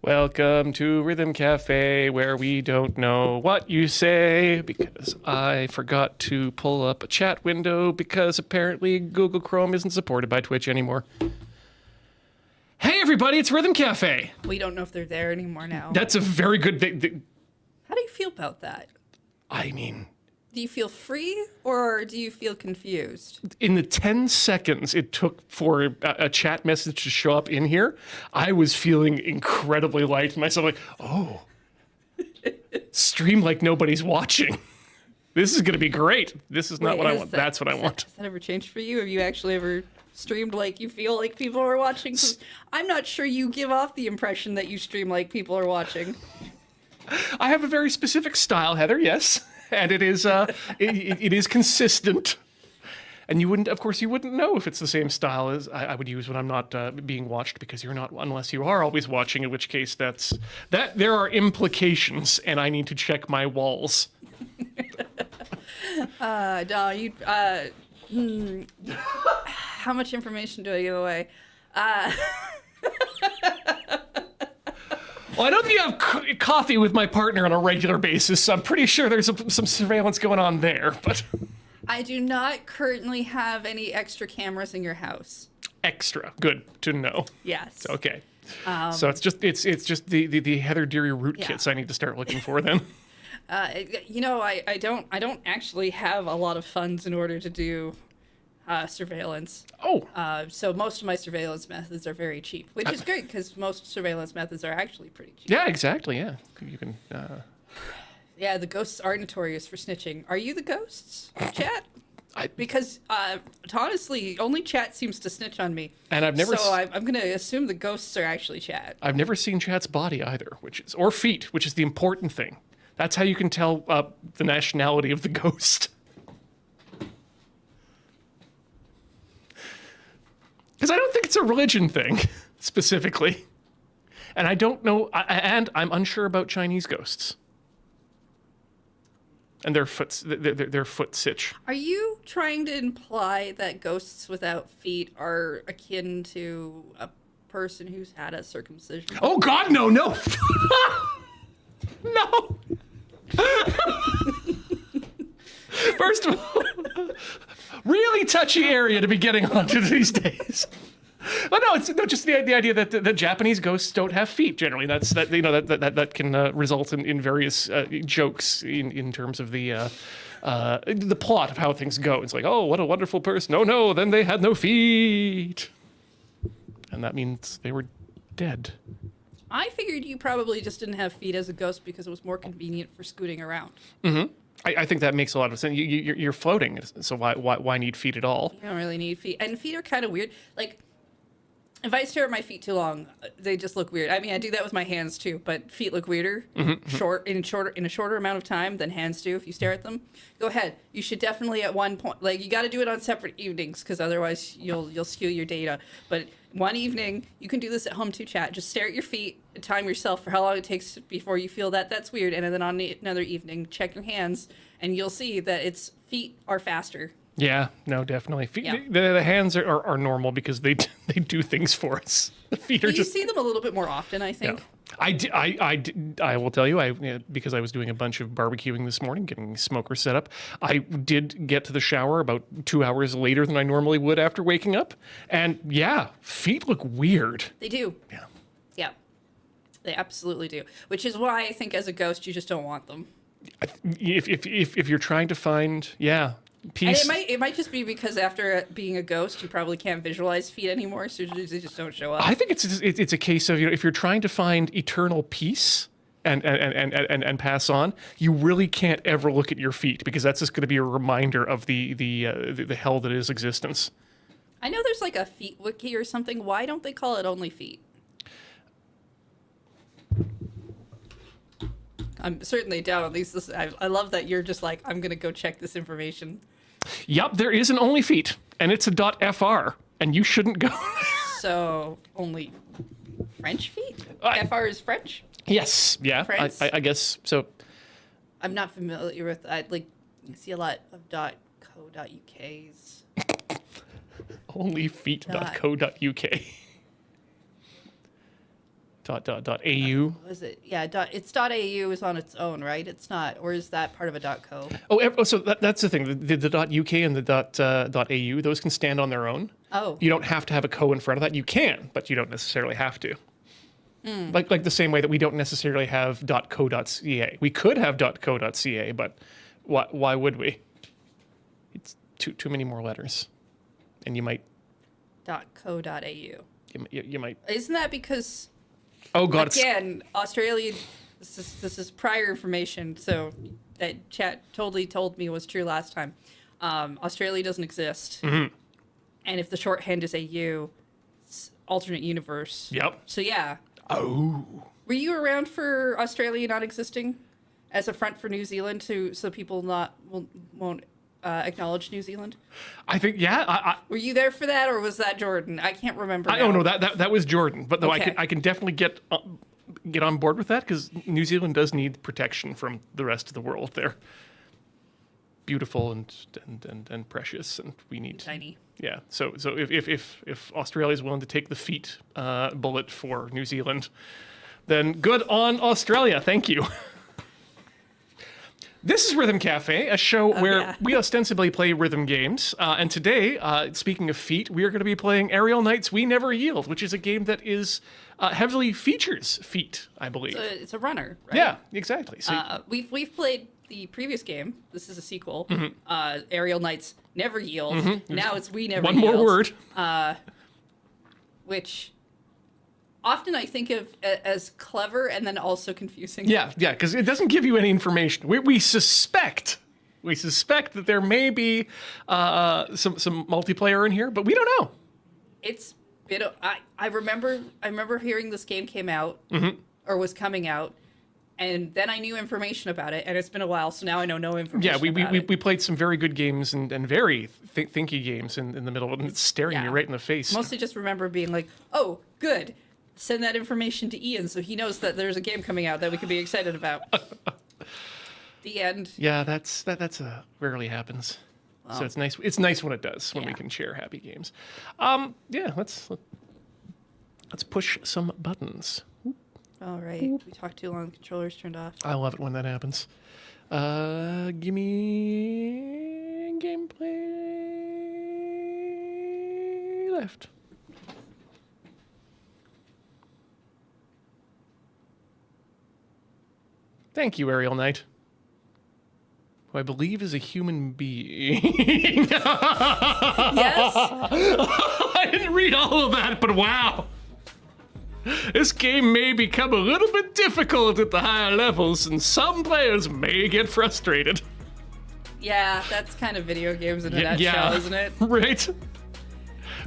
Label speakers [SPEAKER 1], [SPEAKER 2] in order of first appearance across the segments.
[SPEAKER 1] Welcome to Rhythm Cafe, where we don't know what you say because I forgot to pull up a chat window because apparently Google Chrome isn't supported by Twitch anymore. Hey everybody, it's Rhythm Cafe.
[SPEAKER 2] We don't know if they're there anymore now.
[SPEAKER 1] That's a very good thing.
[SPEAKER 2] How do you feel about that?
[SPEAKER 1] I mean,
[SPEAKER 2] Do you feel free or do you feel confused?
[SPEAKER 1] in the 10 seconds it took for a chat message to show up in here, I was feeling incredibly light. Myself like, oh, stream like nobody's watching. This is going to be great. This is not what I want. That's what I want.
[SPEAKER 2] Has that ever changed for you? Have you actually ever streamed like you feel like people are watching? 'Cause I'm not sure you give off the impression that you stream like people are watching.
[SPEAKER 1] I have a very specific style, Heather, yes. And it is it is consistent. And you wouldn't, of course, you wouldn't know if it's the same style as I would use when I'm not being watched, because you're not, unless you are always watching, in which case that there are implications, and I need to check my walls.
[SPEAKER 2] No, you. How much information do I give away?
[SPEAKER 1] Well, I know that you have coffee with my partner on a regular basis, so I'm pretty sure there's some surveillance going on there, but...
[SPEAKER 2] I do not currently have any extra cameras in your house.
[SPEAKER 1] Extra. Good to know.
[SPEAKER 2] Yes.
[SPEAKER 1] Okay. So it's just the Heather Deary root kits I need to start looking for then.
[SPEAKER 2] I don't actually have a lot of funds in order to do surveillance.
[SPEAKER 1] Oh.
[SPEAKER 2] So most of my surveillance methods are very cheap, which is great because most surveillance methods are actually pretty cheap.
[SPEAKER 1] Yeah, exactly. Yeah. You can.
[SPEAKER 2] Yeah, the ghosts are notorious for snitching. Are you the ghosts, chat? Because honestly, only chat seems to snitch on me.
[SPEAKER 1] And I've never.
[SPEAKER 2] So I'm going to assume the ghosts are actually chat.
[SPEAKER 1] I've never seen chat's body either, or feet, which is the important thing. That's how you can tell the nationality of the ghost. Because I don't think it's a religion thing, specifically. And I don't know, and I'm unsure about Chinese ghosts. And their foot sitch.
[SPEAKER 2] Are you trying to imply that ghosts without feet are akin to a person who's had a circumcision?
[SPEAKER 1] Oh God, no. No. First of all, really touchy area to be getting onto these days. But no, it's just the idea that the Japanese ghosts don't have feet generally. That can result in various jokes in terms of the plot of how things go. It's like, oh, what a wonderful person. Oh no, then they had no feet, and that means they were dead.
[SPEAKER 2] I figured you probably just didn't have feet as a ghost because it was more convenient for scooting around.
[SPEAKER 1] Mm-hmm. I think that makes a lot of sense. You're floating, so why need feet at all?
[SPEAKER 2] You don't really need feet, and feet are kind of weird. Like, if I stare at my feet too long, they just look weird. I mean, I do that with my hands too, but feet look weirder in a shorter amount of time than hands do if you stare at them. Go ahead. You should definitely at one point, like, you got to do it on separate evenings because otherwise you'll skew your data. But one evening, you can do this at home too, chat. Just stare at your feet and time yourself for how long it takes before you feel that that's weird. And then on another evening, check your hands and you'll see that its feet are faster.
[SPEAKER 1] Yeah, no, definitely. Feet,
[SPEAKER 2] Yeah.
[SPEAKER 1] the hands are normal because they do things for us. The feet are
[SPEAKER 2] You
[SPEAKER 1] just.
[SPEAKER 2] see them a little bit more often, I think.
[SPEAKER 1] Yeah. I will tell you, because I was doing a bunch of barbecuing this morning, getting smoker set up. I did get to the shower about 2 hours later than I normally would after waking up, and yeah, feet look weird.
[SPEAKER 2] They do.
[SPEAKER 1] Yeah.
[SPEAKER 2] Yeah. They absolutely do. Which is why I think as a ghost, you just don't want them.
[SPEAKER 1] If you're trying to find peace.
[SPEAKER 2] And it might just be because after being a ghost, you probably can't visualize feet anymore, so they just don't show up.
[SPEAKER 1] I think it's a case of, if you're trying to find eternal peace and pass on, you really can't ever look at your feet, because that's just going to be a reminder of the hell that is existence.
[SPEAKER 2] I know there's like a feet wiki or something. Why don't they call it only feet? I'm certainly down. At least I love that you're just like, I'm going to go check this information.
[SPEAKER 1] Yep, there is an only feet, and it's a .fr, and you shouldn't go.
[SPEAKER 2] So, only French feet? FR is French?
[SPEAKER 1] Yes, yeah, I guess so.
[SPEAKER 2] I'm not familiar with, you see a lot of .co.uk's.
[SPEAKER 1] Onlyfeet.co.uk. .au.
[SPEAKER 2] Was it? Yeah, it's .au is on its own, right? It's not, or is that part of a .co?
[SPEAKER 1] So that's the thing. The .uk and the .au, those can stand on their own.
[SPEAKER 2] Oh.
[SPEAKER 1] You don't have to have a co in front of that. You can, but you don't necessarily have to. Like the same way that we don't necessarily have .co.ca. We could have .co.ca, but why would we? It's too many more letters, and you might
[SPEAKER 2] .co.au.
[SPEAKER 1] you might.
[SPEAKER 2] Isn't that because?
[SPEAKER 1] Oh God!
[SPEAKER 2] Again, Australia. This is prior information, so that chat totally told me was true last time. Australia doesn't exist, and if the shorthand is AU, it's alternate universe.
[SPEAKER 1] Yep.
[SPEAKER 2] So yeah.
[SPEAKER 1] Oh.
[SPEAKER 2] Were you around for Australia not existing as a front for New Zealand, so people won't acknowledge New Zealand?
[SPEAKER 1] I think
[SPEAKER 2] Were you there for that, or was that Jordan? I can't remember.
[SPEAKER 1] Oh no, that was Jordan. But though
[SPEAKER 2] Okay.
[SPEAKER 1] I can definitely get on board with that because New Zealand does need protection from the rest of the world. They're beautiful and precious, and we need
[SPEAKER 2] Tiny.
[SPEAKER 1] Yeah. So if Australia is willing to take the feet bullet for New Zealand, then good on Australia. Thank you. This is Rhythm Cafe, a show where we ostensibly play rhythm games. And today, speaking of feet, we are going to be playing Aerial Knight's We Never Yield, which is a game that is heavily features feet, I believe.
[SPEAKER 2] It's a runner, right?
[SPEAKER 1] Yeah, exactly. So,
[SPEAKER 2] We've played the previous game. This is a sequel. Aerial Knights Never Yield. Now it's We Never
[SPEAKER 1] one
[SPEAKER 2] Yield.
[SPEAKER 1] more word.
[SPEAKER 2] Which often I think of as clever and then also confusing.
[SPEAKER 1] Yeah, because it doesn't give you any information. We suspect that there may be some multiplayer in here, but we don't know.
[SPEAKER 2] It's been. I remember hearing this game came out or was coming out, and then I knew information about it, and it's been a while, so now I know no information.
[SPEAKER 1] Yeah,
[SPEAKER 2] about it.
[SPEAKER 1] we played some very good games and very thinky games in the middle of it, and it's staring you right in the face.
[SPEAKER 2] Mostly just remember being like, oh, good. Send that information to Ian so he knows that there's a game coming out that we could be excited about. The end.
[SPEAKER 1] Yeah, that's rarely happens.
[SPEAKER 2] Wow.
[SPEAKER 1] So it's nice. It's nice when it does, when we
[SPEAKER 2] Yeah.
[SPEAKER 1] can share happy games. Let's push some buttons.
[SPEAKER 2] All right. We talked too long. The controller's turned off.
[SPEAKER 1] I love it when that happens. Give me gameplay left. Thank you, Aerial Knight, who I believe is a human being.
[SPEAKER 2] Yes.
[SPEAKER 1] I didn't read all of that, but wow. This game may become a little bit difficult at the higher levels, and some players may get frustrated.
[SPEAKER 2] Yeah, that's kind of video games in a nutshell, isn't it?
[SPEAKER 1] Right.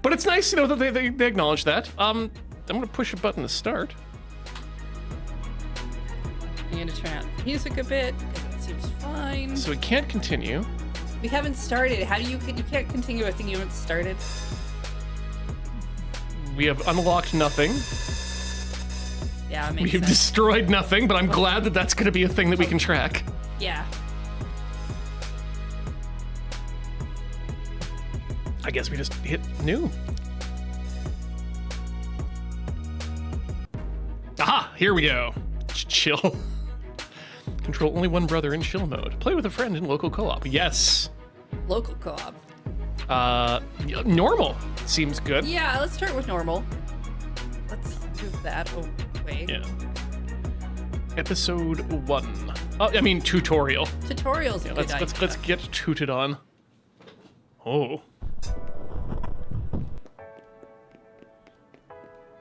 [SPEAKER 1] But it's nice, that they acknowledge that. I'm gonna push a button to start.
[SPEAKER 2] I'm going to turn out the music a bit, because it seems fine.
[SPEAKER 1] So we can't continue.
[SPEAKER 2] We haven't started. How do you can't continue a thing you haven't started?
[SPEAKER 1] We have unlocked nothing.
[SPEAKER 2] Yeah, it
[SPEAKER 1] We
[SPEAKER 2] makes
[SPEAKER 1] have
[SPEAKER 2] sense.
[SPEAKER 1] destroyed nothing, but I'm glad that that's gonna be a thing that we can track.
[SPEAKER 2] Yeah.
[SPEAKER 1] I guess we just hit new. Aha! Here we go. Chill. Control only one brother in chill mode. Play with a friend in local co-op. Yes.
[SPEAKER 2] Local co-op.
[SPEAKER 1] Normal seems good.
[SPEAKER 2] Yeah, let's start with normal. Let's move that away.
[SPEAKER 1] Yeah. Episode 1. Tutorial.
[SPEAKER 2] Tutorials.
[SPEAKER 1] Yeah, let's get tooted on. Oh.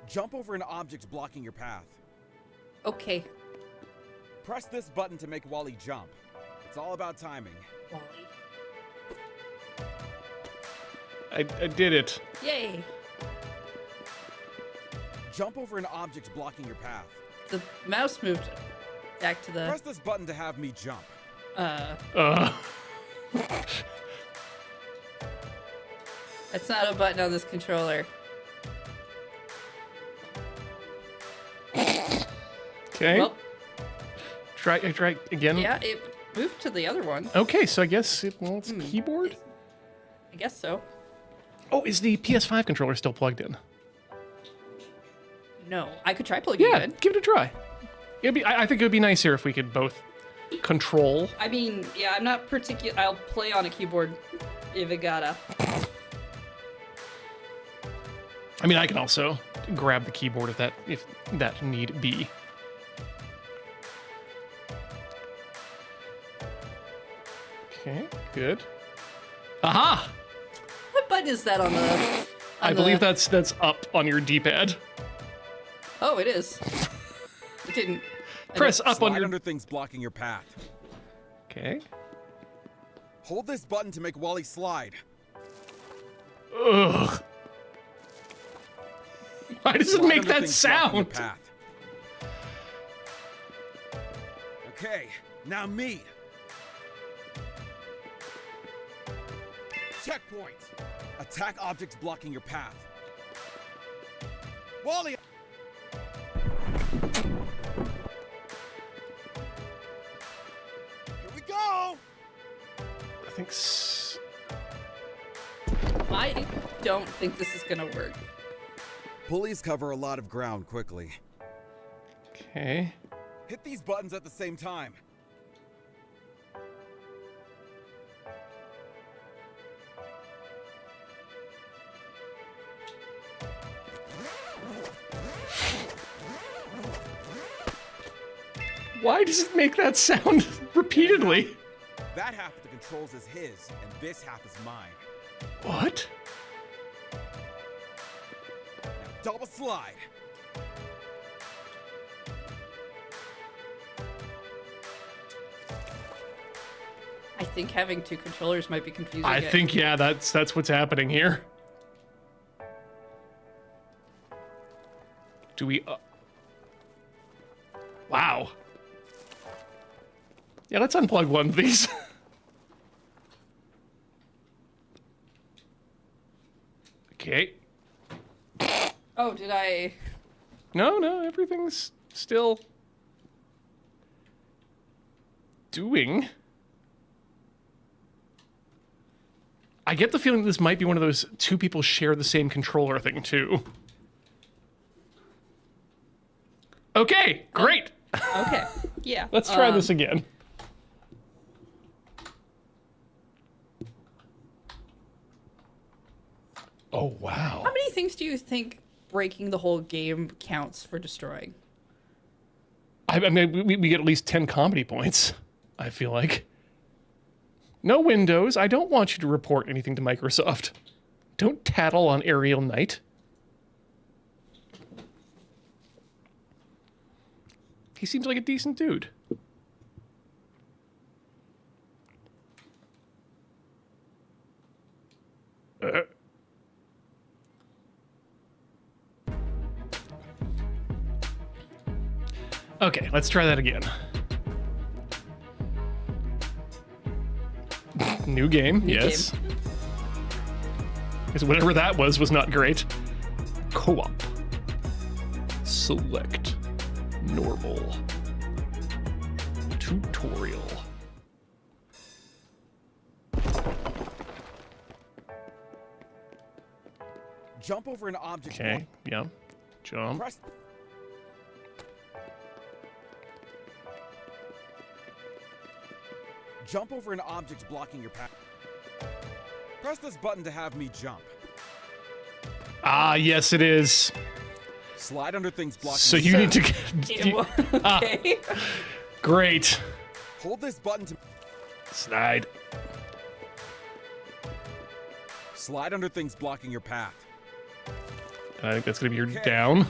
[SPEAKER 3] Jump over an object blocking your path.
[SPEAKER 2] Okay.
[SPEAKER 3] Press this button to make Wally jump. It's all about timing.
[SPEAKER 2] Wally.
[SPEAKER 1] I did it.
[SPEAKER 2] Yay.
[SPEAKER 3] Jump over an object blocking your path.
[SPEAKER 2] The mouse moved back to the.
[SPEAKER 3] Press this button to have me jump.
[SPEAKER 2] That's not a button on this controller.
[SPEAKER 1] Okay.
[SPEAKER 2] Well,
[SPEAKER 1] Try again.
[SPEAKER 2] yeah, it moved to the other one.
[SPEAKER 1] Okay, so I guess it's keyboard.
[SPEAKER 2] I guess so.
[SPEAKER 1] Oh, is the PS5 controller still plugged in?
[SPEAKER 2] No, I could try plugging
[SPEAKER 1] Yeah,
[SPEAKER 2] it in.
[SPEAKER 1] give it a try. I think it would be nicer if we could both control.
[SPEAKER 2] I mean, yeah, I'm not particular. I'll play on a keyboard if it gotta.
[SPEAKER 1] I mean, I can also grab the keyboard if that need be. Okay, good. Aha!
[SPEAKER 2] What button is that on the?
[SPEAKER 1] I believe that's up on your D-pad.
[SPEAKER 2] Oh, it is. It didn't.
[SPEAKER 1] Press up on
[SPEAKER 3] Slide
[SPEAKER 1] your.
[SPEAKER 3] under things blocking your path.
[SPEAKER 1] Okay.
[SPEAKER 3] Hold this button to make Wally slide.
[SPEAKER 1] Ugh. Why does it
[SPEAKER 3] Slide
[SPEAKER 1] make
[SPEAKER 3] under
[SPEAKER 1] that
[SPEAKER 3] things blocking your
[SPEAKER 1] sound?
[SPEAKER 3] path. Okay, now me. Checkpoint. Attack objects blocking your path. Wally. Here we go.
[SPEAKER 1] I think.
[SPEAKER 2] I don't think this is gonna work.
[SPEAKER 3] Pulleys cover a lot of ground quickly.
[SPEAKER 1] Okay.
[SPEAKER 3] Hit these buttons at the same time.
[SPEAKER 1] Why does it make that sound repeatedly?
[SPEAKER 3] That half of the controls is his, and this half is mine.
[SPEAKER 1] What?
[SPEAKER 3] Now double slide.
[SPEAKER 2] I think having two controllers might be confusing.
[SPEAKER 1] I
[SPEAKER 2] it.
[SPEAKER 1] think yeah, that's what's happening here. Do we? Wow. Yeah, let's unplug one of these. Okay.
[SPEAKER 2] Oh, did I?
[SPEAKER 1] No, everything's still doing. I get the feeling that this might be one of those two people share the same controller thing too. Okay, great.
[SPEAKER 2] Okay. Yeah.
[SPEAKER 1] Let's try this again. Oh, wow.
[SPEAKER 2] How many things do you think breaking the whole game counts for destroying?
[SPEAKER 1] I mean, we get at least 10 comedy points, I feel like. No Windows. I don't want you to report anything to Microsoft. Don't tattle on Ariel Knight. He seems like a decent dude. Okay, let's try that again. New game, yes. Because whatever that was not great. Co-op. Select. Normal. Tutorial.
[SPEAKER 3] Jump over an object.
[SPEAKER 1] Okay, yeah. Jump.
[SPEAKER 3] Press. Jump over an object blocking your path. Press this button to have me jump.
[SPEAKER 1] Ah, yes, it is.
[SPEAKER 3] Slide under things blocking.
[SPEAKER 1] So
[SPEAKER 3] your
[SPEAKER 1] you need
[SPEAKER 3] path.
[SPEAKER 1] to.
[SPEAKER 2] Okay.
[SPEAKER 1] Great.
[SPEAKER 3] Hold this button to
[SPEAKER 1] Slide.
[SPEAKER 3] slide under things blocking your path.
[SPEAKER 1] I think that's gonna be your
[SPEAKER 3] Okay.
[SPEAKER 1] down.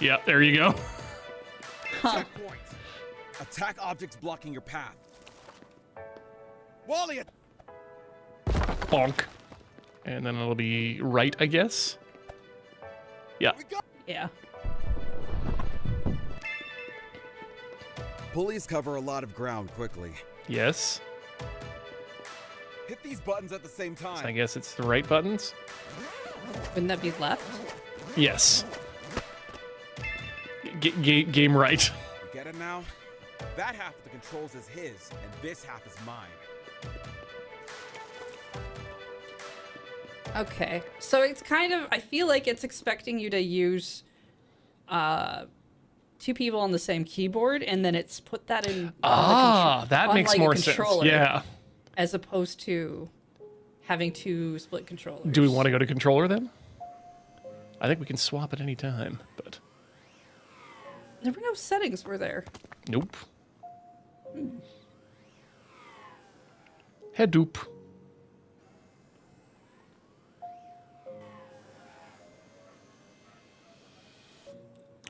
[SPEAKER 1] Yeah, there you go.
[SPEAKER 3] Checkpoint. Attack objects blocking your path. Wally,
[SPEAKER 1] Bonk. And then it'll be right, I guess. Yeah.
[SPEAKER 3] we go.
[SPEAKER 2] Yeah.
[SPEAKER 3] Pulleys cover a lot of ground quickly.
[SPEAKER 1] Yes.
[SPEAKER 3] Hit these buttons at the same
[SPEAKER 1] So I
[SPEAKER 3] time.
[SPEAKER 1] guess it's the right buttons.
[SPEAKER 2] Wouldn't that be left?
[SPEAKER 1] Yes. Game right.
[SPEAKER 3] You get it now? That half of the controls is his, and this half is mine.
[SPEAKER 2] Okay. So it's kind of, I feel like it's expecting you to use two people on the same keyboard, and then it's put that in.
[SPEAKER 1] That makes
[SPEAKER 2] like
[SPEAKER 1] more
[SPEAKER 2] a
[SPEAKER 1] sense.
[SPEAKER 2] controller,
[SPEAKER 1] Yeah.
[SPEAKER 2] As opposed to having two split controllers.
[SPEAKER 1] Do we want to go to controller then? I think we can swap at any time, but
[SPEAKER 2] There were no settings, were there?
[SPEAKER 1] nope. Head doop.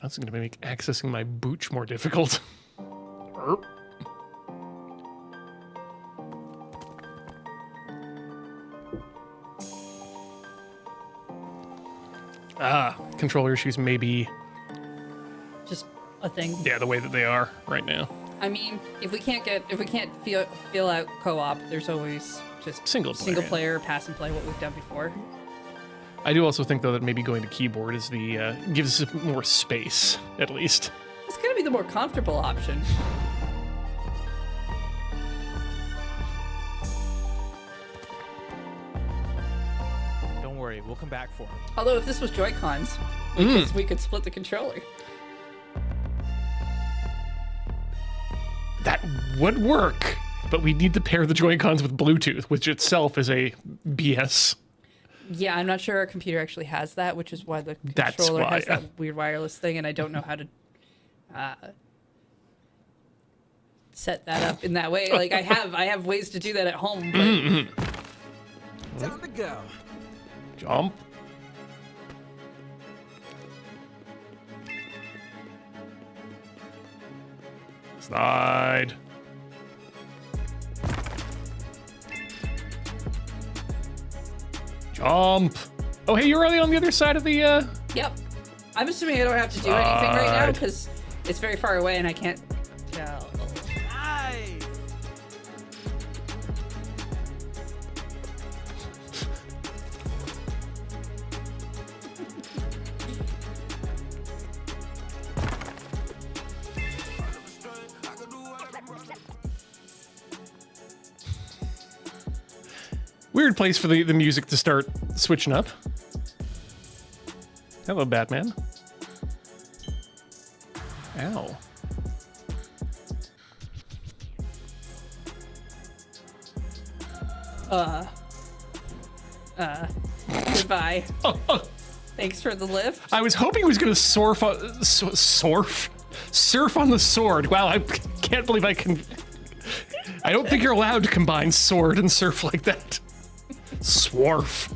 [SPEAKER 1] That's going to make accessing my booch more difficult. Erp. Controller issues may be,
[SPEAKER 2] Just a thing.
[SPEAKER 1] yeah, the way that they are right now.
[SPEAKER 2] I mean, if we can't feel out co-op, there's always just
[SPEAKER 1] Single player, yeah.
[SPEAKER 2] player, pass and play what we've done before.
[SPEAKER 1] I do also think, though, that maybe going to keyboard is the gives us more space, at least.
[SPEAKER 2] It's gonna be the more comfortable option.
[SPEAKER 3] Don't worry, we'll come back for it.
[SPEAKER 2] Although if this was Joy-Cons, we could split the controller.
[SPEAKER 1] That would work, but we need to pair the Joy-Cons with Bluetooth, which itself is a BS.
[SPEAKER 2] Yeah, I'm not sure our computer actually has that, which is why the
[SPEAKER 1] That's
[SPEAKER 2] controller
[SPEAKER 1] why,
[SPEAKER 2] has
[SPEAKER 1] yeah.
[SPEAKER 2] that weird wireless thing, and I don't know how to set that up in that way. Like I have ways to do that at home, but
[SPEAKER 3] Time to go.
[SPEAKER 1] Jump. Slide. Jump. Oh, hey, you're really on the other side of the,
[SPEAKER 2] yep. I'm assuming I don't have to do anything right now
[SPEAKER 1] Slide.
[SPEAKER 2] because it's very far away and I can't tell.
[SPEAKER 3] Nice.
[SPEAKER 1] weird place for the music to start switching up. Hello, Batman. Ow.
[SPEAKER 2] Goodbye. Thanks for the lift.
[SPEAKER 1] I was hoping he was going to surf on the sword. Wow, I can't believe I can. I don't think you're allowed to combine sword and surf like that. Swarf.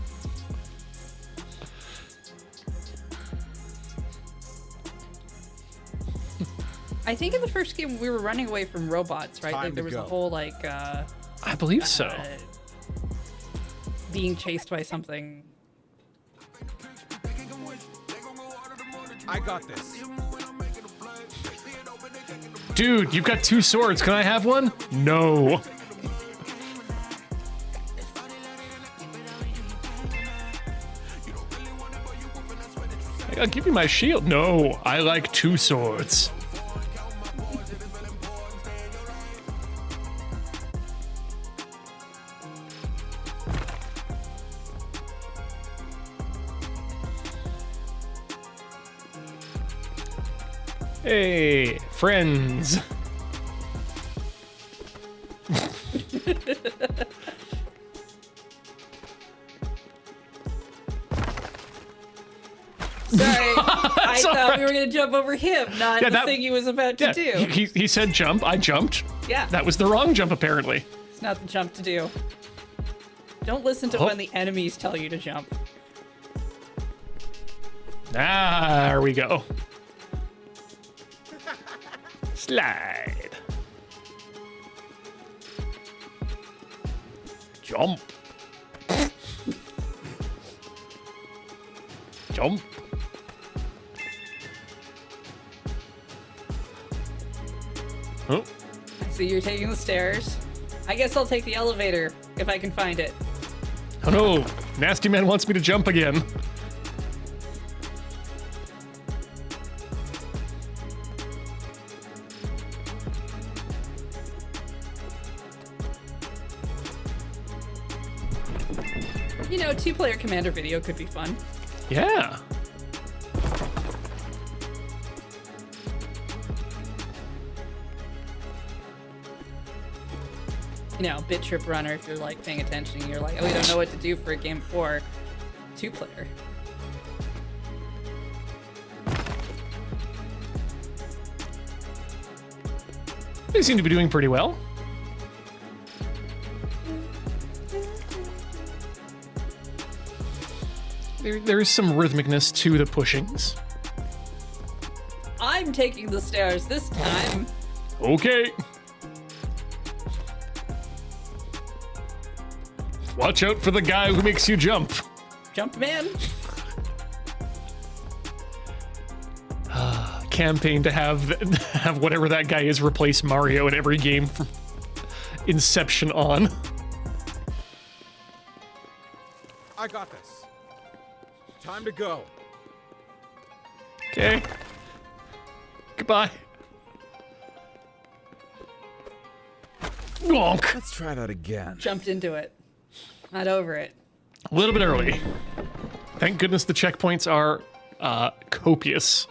[SPEAKER 2] I think in the first game we were running away from robots, right?
[SPEAKER 3] Time
[SPEAKER 2] Like there
[SPEAKER 3] to
[SPEAKER 2] was
[SPEAKER 3] go.
[SPEAKER 2] a whole like
[SPEAKER 1] I believe so.
[SPEAKER 2] being chased by something.
[SPEAKER 3] I got this.
[SPEAKER 1] Dude, you've got two swords. Can I have one? No. I'll give you my shield. No, I like two swords. Hey, friends.
[SPEAKER 2] Sorry, I thought
[SPEAKER 1] alright.
[SPEAKER 2] we were gonna jump over him, not
[SPEAKER 1] Yeah,
[SPEAKER 2] the
[SPEAKER 1] that-
[SPEAKER 2] thing he was about to
[SPEAKER 1] Yeah,
[SPEAKER 2] do.
[SPEAKER 1] he said jump. I jumped.
[SPEAKER 2] Yeah,
[SPEAKER 1] That was the wrong jump, apparently.
[SPEAKER 2] it's not the jump to do. Don't listen to
[SPEAKER 1] Oh.
[SPEAKER 2] when the enemies tell you to jump.
[SPEAKER 1] Ah, there we go. Slide. Jump. Jump. Oh,
[SPEAKER 2] So you're taking the stairs. I guess I'll take the elevator if I can find it.
[SPEAKER 1] oh no. Nasty Man wants me to jump again.
[SPEAKER 2] You know, two-player commander video could be fun.
[SPEAKER 1] Yeah.
[SPEAKER 2] Bit Trip Runner, if you're like paying attention, you're like, oh, we don't know what to do for a game 4 2-player.
[SPEAKER 1] They seem to be doing pretty well. There is some rhythmicness to the pushings.
[SPEAKER 2] I'm taking the stairs this time.
[SPEAKER 1] Okay. Watch out for the guy who makes you jump.
[SPEAKER 2] Jump man.
[SPEAKER 1] Campaign to have whatever that guy is replace Mario in every game from Inception on.
[SPEAKER 3] I got this. Time to go.
[SPEAKER 1] Okay. Goodbye. Gonk.
[SPEAKER 3] Let's try that again.
[SPEAKER 2] Jumped into it. Not over it.
[SPEAKER 1] A little bit early. Thank goodness the checkpoints are copious.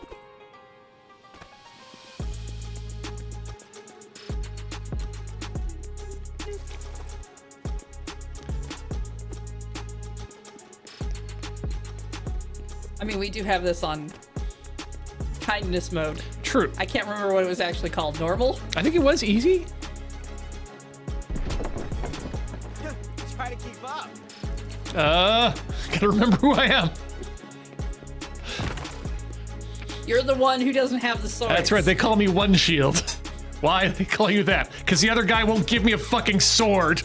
[SPEAKER 2] I mean, we do have this on kindness mode.
[SPEAKER 1] True.
[SPEAKER 2] I can't remember what it was actually called. Normal?
[SPEAKER 1] I think it was easy.
[SPEAKER 3] Try to keep up.
[SPEAKER 1] Gotta remember who I am.
[SPEAKER 2] You're the one who doesn't have the sword.
[SPEAKER 1] That's right, they call me One Shield. Why do they call you that? Because the other guy won't give me a fucking sword.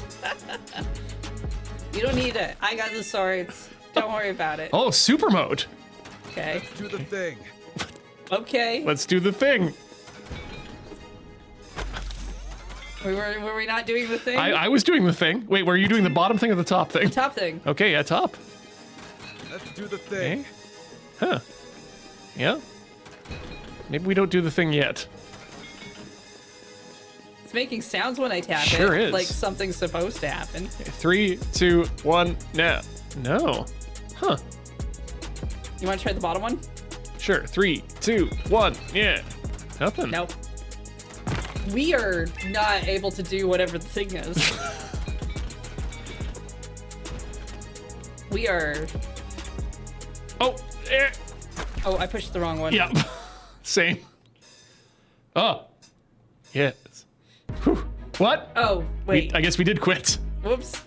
[SPEAKER 2] You don't need it. I got the swords. Don't worry about it.
[SPEAKER 1] Oh, super mode.
[SPEAKER 2] Okay.
[SPEAKER 3] Do the thing.
[SPEAKER 2] Okay.
[SPEAKER 1] Let's do the thing.
[SPEAKER 2] Were we not doing the thing?
[SPEAKER 1] I was doing the thing. Wait, were you doing the bottom thing or the top thing?
[SPEAKER 2] Top thing.
[SPEAKER 1] Okay, yeah, top.
[SPEAKER 3] Let's do the thing.
[SPEAKER 1] Okay. Huh. Yeah. Maybe we don't do the thing yet.
[SPEAKER 2] It's making sounds when I tap
[SPEAKER 1] Sure
[SPEAKER 2] it.
[SPEAKER 1] is.
[SPEAKER 2] Like something's supposed to happen.
[SPEAKER 1] 3, 2, 1, now. No. Huh.
[SPEAKER 2] You want to try the bottom one?
[SPEAKER 1] Sure. 3, 2, 1. Yeah. Nothing.
[SPEAKER 2] Nope. We are not able to do whatever the thing is. We are...
[SPEAKER 1] Oh.
[SPEAKER 2] Oh, I pushed the wrong one.
[SPEAKER 1] Yeah. Same. Oh. Yes. Whew. What?
[SPEAKER 2] Oh, wait.
[SPEAKER 1] I guess we did quit.
[SPEAKER 2] Whoops.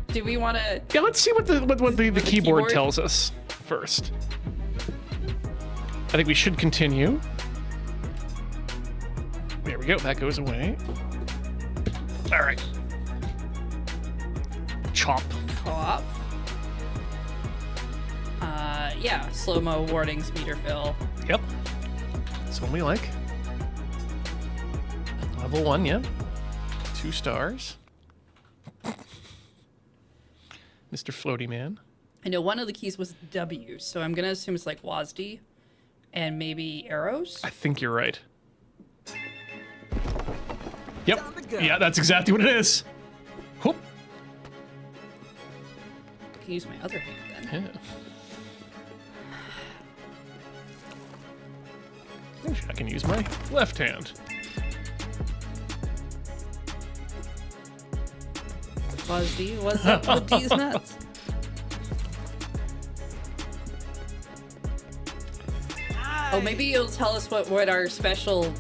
[SPEAKER 2] Do we want to...
[SPEAKER 1] Yeah, let's see what the keyboard
[SPEAKER 2] keyboard?
[SPEAKER 1] tells us first. I think we should continue. There we go. That goes away. All right. Chop.
[SPEAKER 2] Co-op? Yeah. Slow-mo warnings, meter fill.
[SPEAKER 1] Yep. That's one we like. Level 1, yeah. 2 stars. Mr. Floaty Man.
[SPEAKER 2] I know one of the keys was W, so I'm going to assume it's like WASD and maybe arrows.
[SPEAKER 1] I think you're right. Yep.
[SPEAKER 3] Time to go.
[SPEAKER 1] Yeah, that's exactly what it is. Whoop.
[SPEAKER 2] I can use my other hand then.
[SPEAKER 1] Yeah. I can use my left hand.
[SPEAKER 2] WASD, what's up with these nuts? Oh, maybe it'll tell us what our special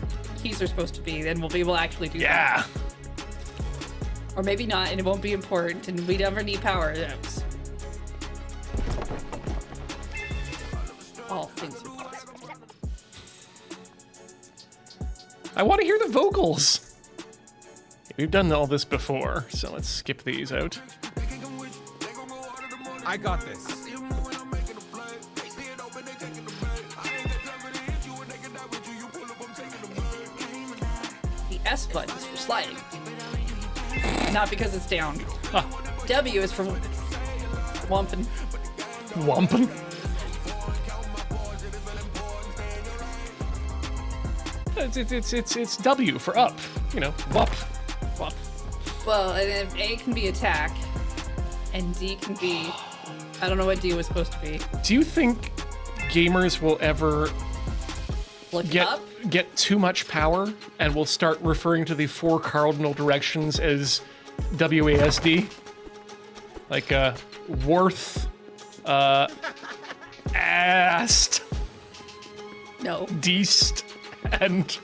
[SPEAKER 2] keys are supposed to be, then we'll be able to actually do that.
[SPEAKER 1] Yeah.
[SPEAKER 2] Or maybe not, and it won't be important, and we never need power-ups. All things are possible.
[SPEAKER 1] I want to hear the vocals. We've done all this before, so let's skip these out.
[SPEAKER 3] I got this.
[SPEAKER 2] The S button is for sliding. Not because it's down.
[SPEAKER 1] Huh.
[SPEAKER 2] W is for wumping.
[SPEAKER 1] Wampin'? It's W for up. You know, wop, wop.
[SPEAKER 2] Well, and then A can be attack, and D can be... I don't know what D was supposed to be.
[SPEAKER 1] Do you think gamers will ever
[SPEAKER 2] Look up?
[SPEAKER 1] get too much power, and we'll start referring to the 4 cardinal directions as WASD. Like, worth, ast,
[SPEAKER 2] No.
[SPEAKER 1] east, and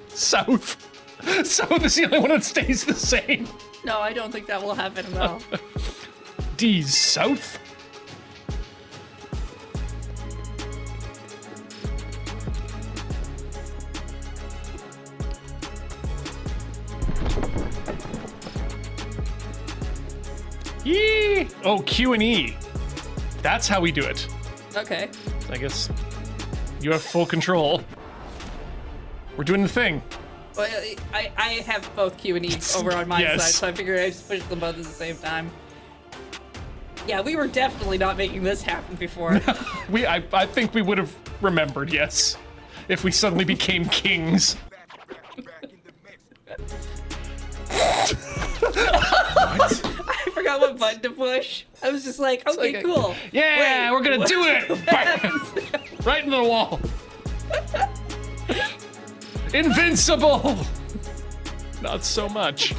[SPEAKER 1] south. South is the only one that stays the same.
[SPEAKER 2] No, I don't think that will happen at all.
[SPEAKER 1] D's south. Yee! Oh, Q and E. That's how we do it.
[SPEAKER 2] Okay.
[SPEAKER 1] I guess you have full control. We're doing the thing.
[SPEAKER 2] Well, I have both Q and E over on my
[SPEAKER 1] Yes.
[SPEAKER 2] side, so I figured I'd just push them both at the same time. Yeah, we were definitely not making this happen before.
[SPEAKER 1] I think we would have remembered, yes, if we suddenly became kings.
[SPEAKER 2] I forgot what button to push. I was just like, okay,
[SPEAKER 1] like a-
[SPEAKER 2] cool.
[SPEAKER 1] Yeah,
[SPEAKER 2] Wait,
[SPEAKER 1] we're gonna
[SPEAKER 2] what-
[SPEAKER 1] do it!
[SPEAKER 2] what
[SPEAKER 1] Bam!
[SPEAKER 2] happens?
[SPEAKER 1] Right into the wall. Invincible! Not so much.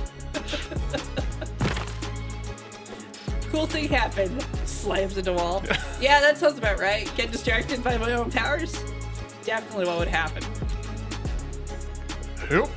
[SPEAKER 2] Cool thing happened. Slams into wall. Yeah, that sounds about right. Get distracted by my own powers? Definitely what would happen.
[SPEAKER 1] Yep.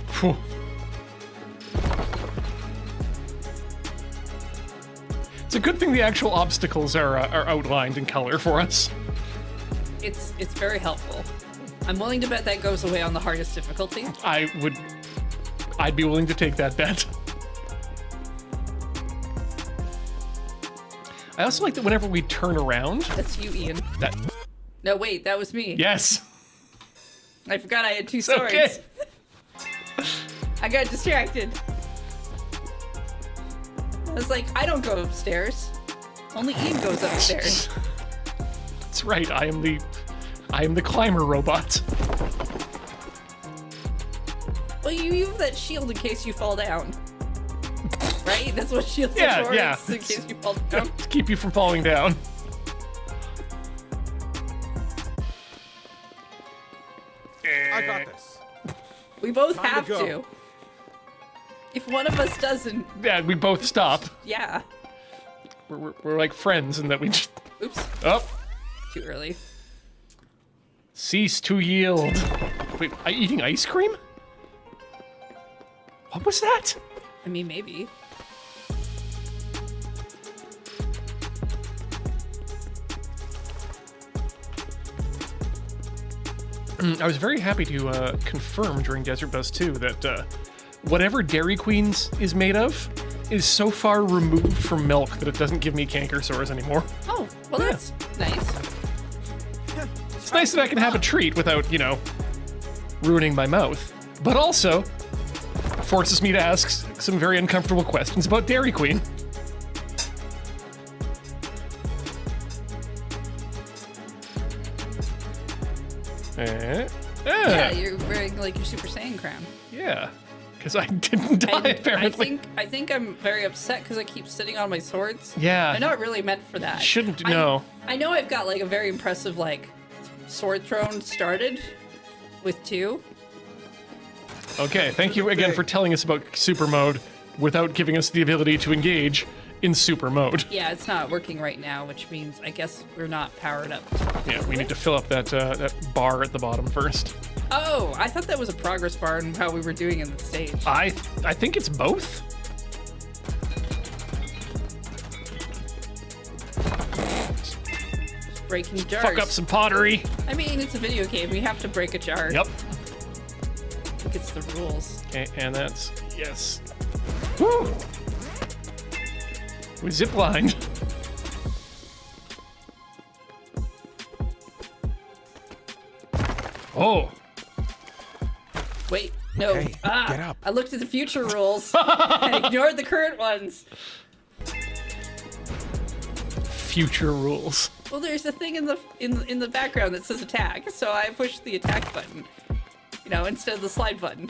[SPEAKER 1] Phew. It's a good thing the actual obstacles are outlined in color for us.
[SPEAKER 2] It's very helpful. I'm willing to bet that goes away on the hardest difficulty.
[SPEAKER 1] I'd be willing to take that bet. I also like that whenever we turn around,
[SPEAKER 2] That's you, Ian.
[SPEAKER 1] that,
[SPEAKER 2] No, wait, that was me.
[SPEAKER 1] yes.
[SPEAKER 2] I forgot I had 2 swords.
[SPEAKER 1] Okay.
[SPEAKER 2] I got distracted. I was like, I don't go upstairs. Only Ian goes upstairs.
[SPEAKER 1] That's right. I am the climber robot.
[SPEAKER 2] Well, you have that shield in case you fall down. Right? That's what shields
[SPEAKER 1] Yeah,
[SPEAKER 2] are for.
[SPEAKER 1] yeah.
[SPEAKER 2] It's in case you fall down.
[SPEAKER 1] To keep you from falling down.
[SPEAKER 3] I got this.
[SPEAKER 2] We both
[SPEAKER 3] Time to
[SPEAKER 2] have
[SPEAKER 3] go.
[SPEAKER 2] to. If one of us doesn't,
[SPEAKER 1] Yeah, we both stop.
[SPEAKER 2] yeah.
[SPEAKER 1] We're like friends in that we just
[SPEAKER 2] Oops,
[SPEAKER 1] up.
[SPEAKER 2] too early.
[SPEAKER 1] Cease to yield. Wait, eating ice cream? What was that?
[SPEAKER 2] I mean, maybe.
[SPEAKER 1] I was very happy to confirm during Desert Buzz 2 that whatever Dairy Queen's is made of is so far removed from milk that it doesn't give me canker sores anymore.
[SPEAKER 2] Oh, well,
[SPEAKER 1] Yeah.
[SPEAKER 2] that's nice.
[SPEAKER 1] It's nice that I can have a treat without, ruining my mouth. But also forces me to ask some very uncomfortable questions about Dairy Queen.
[SPEAKER 2] Yeah, you're wearing like your Super Saiyan crown.
[SPEAKER 1] Yeah, because I didn't die apparently.
[SPEAKER 2] I think I'm very upset because I keep sitting on my swords.
[SPEAKER 1] Yeah.
[SPEAKER 2] They're not really meant for that.
[SPEAKER 1] Shouldn't-
[SPEAKER 2] I-
[SPEAKER 1] no.
[SPEAKER 2] I know I've got like a very impressive like sword throne started with 2.
[SPEAKER 1] Okay, thank you again for telling us about super mode without giving us the ability to engage in super mode.
[SPEAKER 2] Yeah, it's not working right now, which means I guess we're not powered up.
[SPEAKER 1] Yeah, we need to fill up that bar at the bottom first.
[SPEAKER 2] Oh, I thought that was a progress bar and how we were doing in the stage.
[SPEAKER 1] I think it's both.
[SPEAKER 2] Breaking jars.
[SPEAKER 1] Fuck up some pottery.
[SPEAKER 2] I mean, it's a video game. We have to break a jar.
[SPEAKER 1] Yep.
[SPEAKER 2] I think it's the rules.
[SPEAKER 1] Okay, and that's yes. Woo! We ziplined. Oh.
[SPEAKER 2] Wait, no.
[SPEAKER 3] Okay, get up.
[SPEAKER 2] I looked at the future rules and ignored the current ones.
[SPEAKER 1] future rules.
[SPEAKER 2] Well, there's a thing in the background that says attack, so I pushed the attack button, you know, instead of the slide button.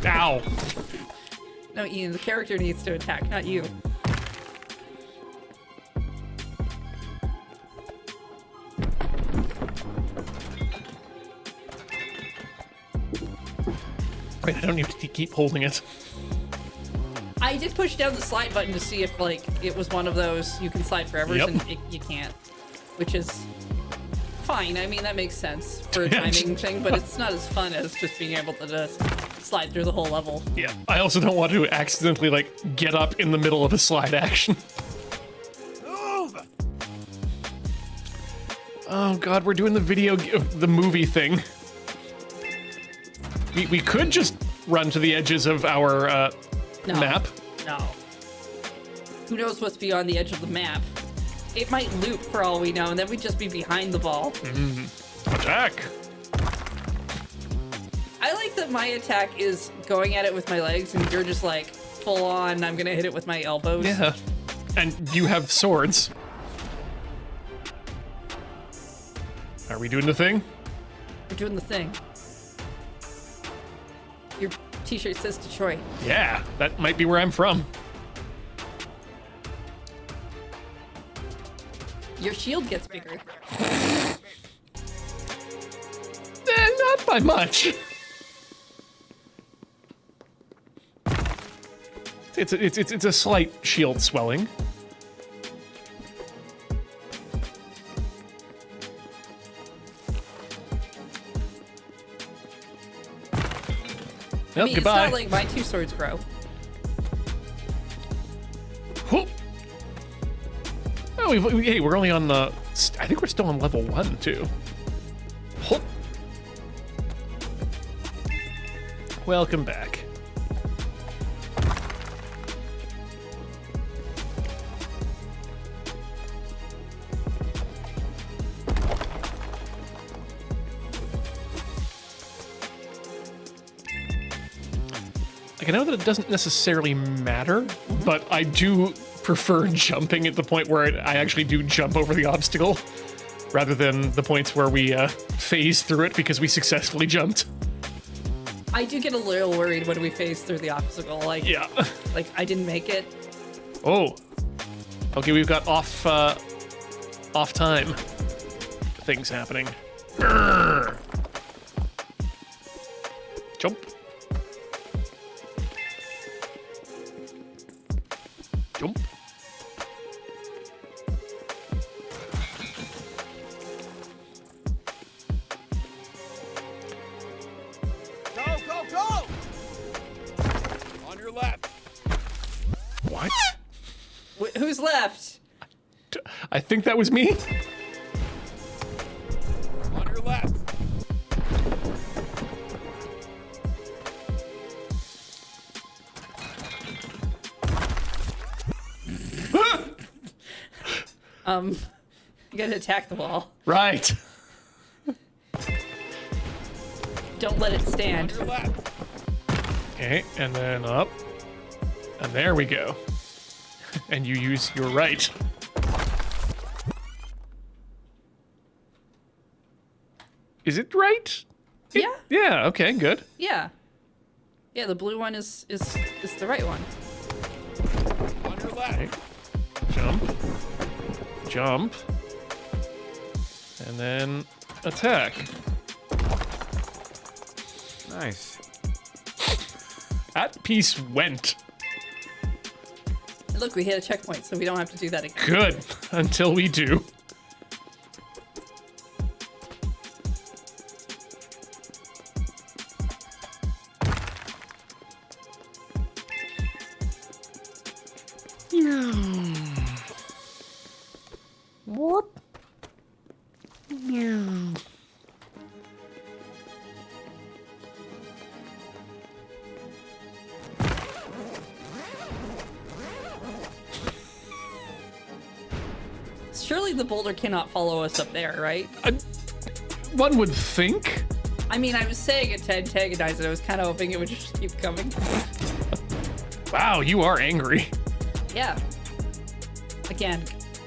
[SPEAKER 1] Ow.
[SPEAKER 2] No, Ian, the character needs to attack, not you.
[SPEAKER 1] Wait, I don't need to keep holding it.
[SPEAKER 2] I did push down the slide button to see if, like, it was one of those you can slide forever,
[SPEAKER 1] Yep.
[SPEAKER 2] and you can't, which is fine. I mean, that makes sense for a
[SPEAKER 1] Yeah,
[SPEAKER 2] timing thing, but it's not as fun as just being able to just slide through the whole level.
[SPEAKER 1] Yeah. I also don't want to accidentally, like, get up in the middle of a slide action.
[SPEAKER 3] Move!
[SPEAKER 1] Oh god, we're doing the movie thing. We could just run to the edges of our
[SPEAKER 2] No.
[SPEAKER 1] map.
[SPEAKER 2] No. Who knows what's beyond the edge of the map? It might loop for all we know, and then we'd just be behind the ball.
[SPEAKER 1] Attack!
[SPEAKER 2] I like that my attack is going at it with my legs, and you're just like full on. I'm gonna hit it with my elbows.
[SPEAKER 1] Yeah. And you have swords. Are we doing the thing?
[SPEAKER 2] We're doing the thing. Your t-shirt says Detroit.
[SPEAKER 1] Yeah, that might be where I'm from.
[SPEAKER 2] Your shield gets bigger.
[SPEAKER 1] Not by much. It's a slight shield swelling.
[SPEAKER 2] I
[SPEAKER 1] Well,
[SPEAKER 2] mean,
[SPEAKER 1] goodbye.
[SPEAKER 2] it's not like my two swords grow.
[SPEAKER 1] Whoop. Oh, hey, we're only on the. I think we're still on level 1 too. Whoop. Welcome back. Like, I know that it doesn't necessarily matter, but I do prefer jumping at the point where I actually do jump over the obstacle, rather than the points where we phase through it because we successfully jumped.
[SPEAKER 2] I do get a little worried when we phase through the obstacle. Like,
[SPEAKER 1] Yeah.
[SPEAKER 2] like I didn't make it.
[SPEAKER 1] Oh. Okay, we've got off time things happening. Grrr. Jump. Jump.
[SPEAKER 3] Go, go, go! On your left.
[SPEAKER 1] What?
[SPEAKER 2] Who's left?
[SPEAKER 1] I think that was me.
[SPEAKER 3] On your left.
[SPEAKER 2] You gotta attack the wall.
[SPEAKER 1] Right.
[SPEAKER 2] Don't let it
[SPEAKER 3] On
[SPEAKER 2] stand.
[SPEAKER 3] your left.
[SPEAKER 1] Okay, and then up. And there we go. And you use your right. Is it right?
[SPEAKER 2] Yeah,
[SPEAKER 1] Yeah, okay, good.
[SPEAKER 2] yeah. Yeah, the blue one is the right one.
[SPEAKER 3] On your left.
[SPEAKER 1] Jump. Jump. And then attack.
[SPEAKER 3] Nice.
[SPEAKER 1] That piece went.
[SPEAKER 2] And look, we hit a checkpoint, so we don't have to do that again.
[SPEAKER 1] Good. Until we do. What?
[SPEAKER 2] Surely the boulder cannot follow us up there, right?
[SPEAKER 1] One would think.
[SPEAKER 2] I mean, I was saying it to antagonize it. I was kind of hoping it would just keep coming.
[SPEAKER 1] Wow, you are angry.
[SPEAKER 2] Yeah. Again,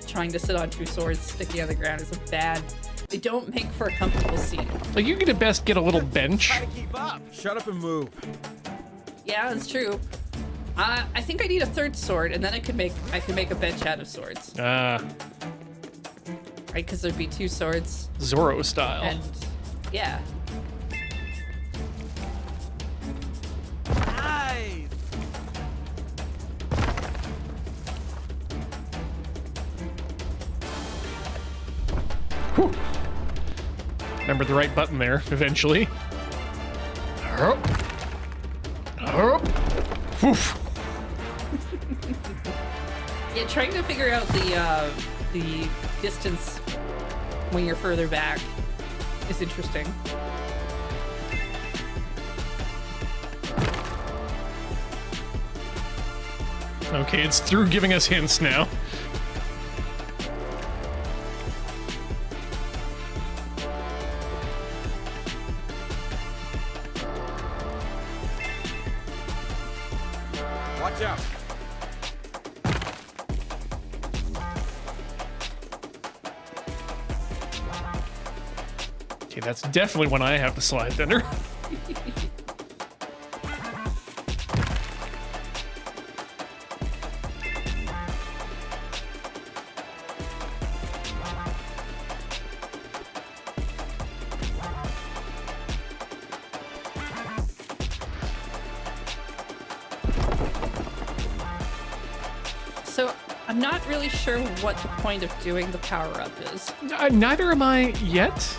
[SPEAKER 2] trying to sit on two swords sticking on the ground is a bad. They don't make for a comfortable seat.
[SPEAKER 1] Like, you could at best get a little bench.
[SPEAKER 3] Try to keep up. Shut up and move.
[SPEAKER 2] Yeah, that's true. I think I need a third sword, and then I could make a bench out of swords,
[SPEAKER 1] Ah,
[SPEAKER 2] right? Because there'd be two swords,
[SPEAKER 1] Zorro style.
[SPEAKER 2] and yeah.
[SPEAKER 3] Nice.
[SPEAKER 1] Whew. Remember the right button there, eventually. Hup. Hup. Woof.
[SPEAKER 2] Yeah, trying to figure out the distance when you're further back is interesting.
[SPEAKER 1] Okay, it's through giving us hints now.
[SPEAKER 3] Watch out.
[SPEAKER 1] Okay, that's definitely when I have to slide thunder.
[SPEAKER 2] So I'm not really sure what the point of doing the power up is.
[SPEAKER 1] Neither am I yet.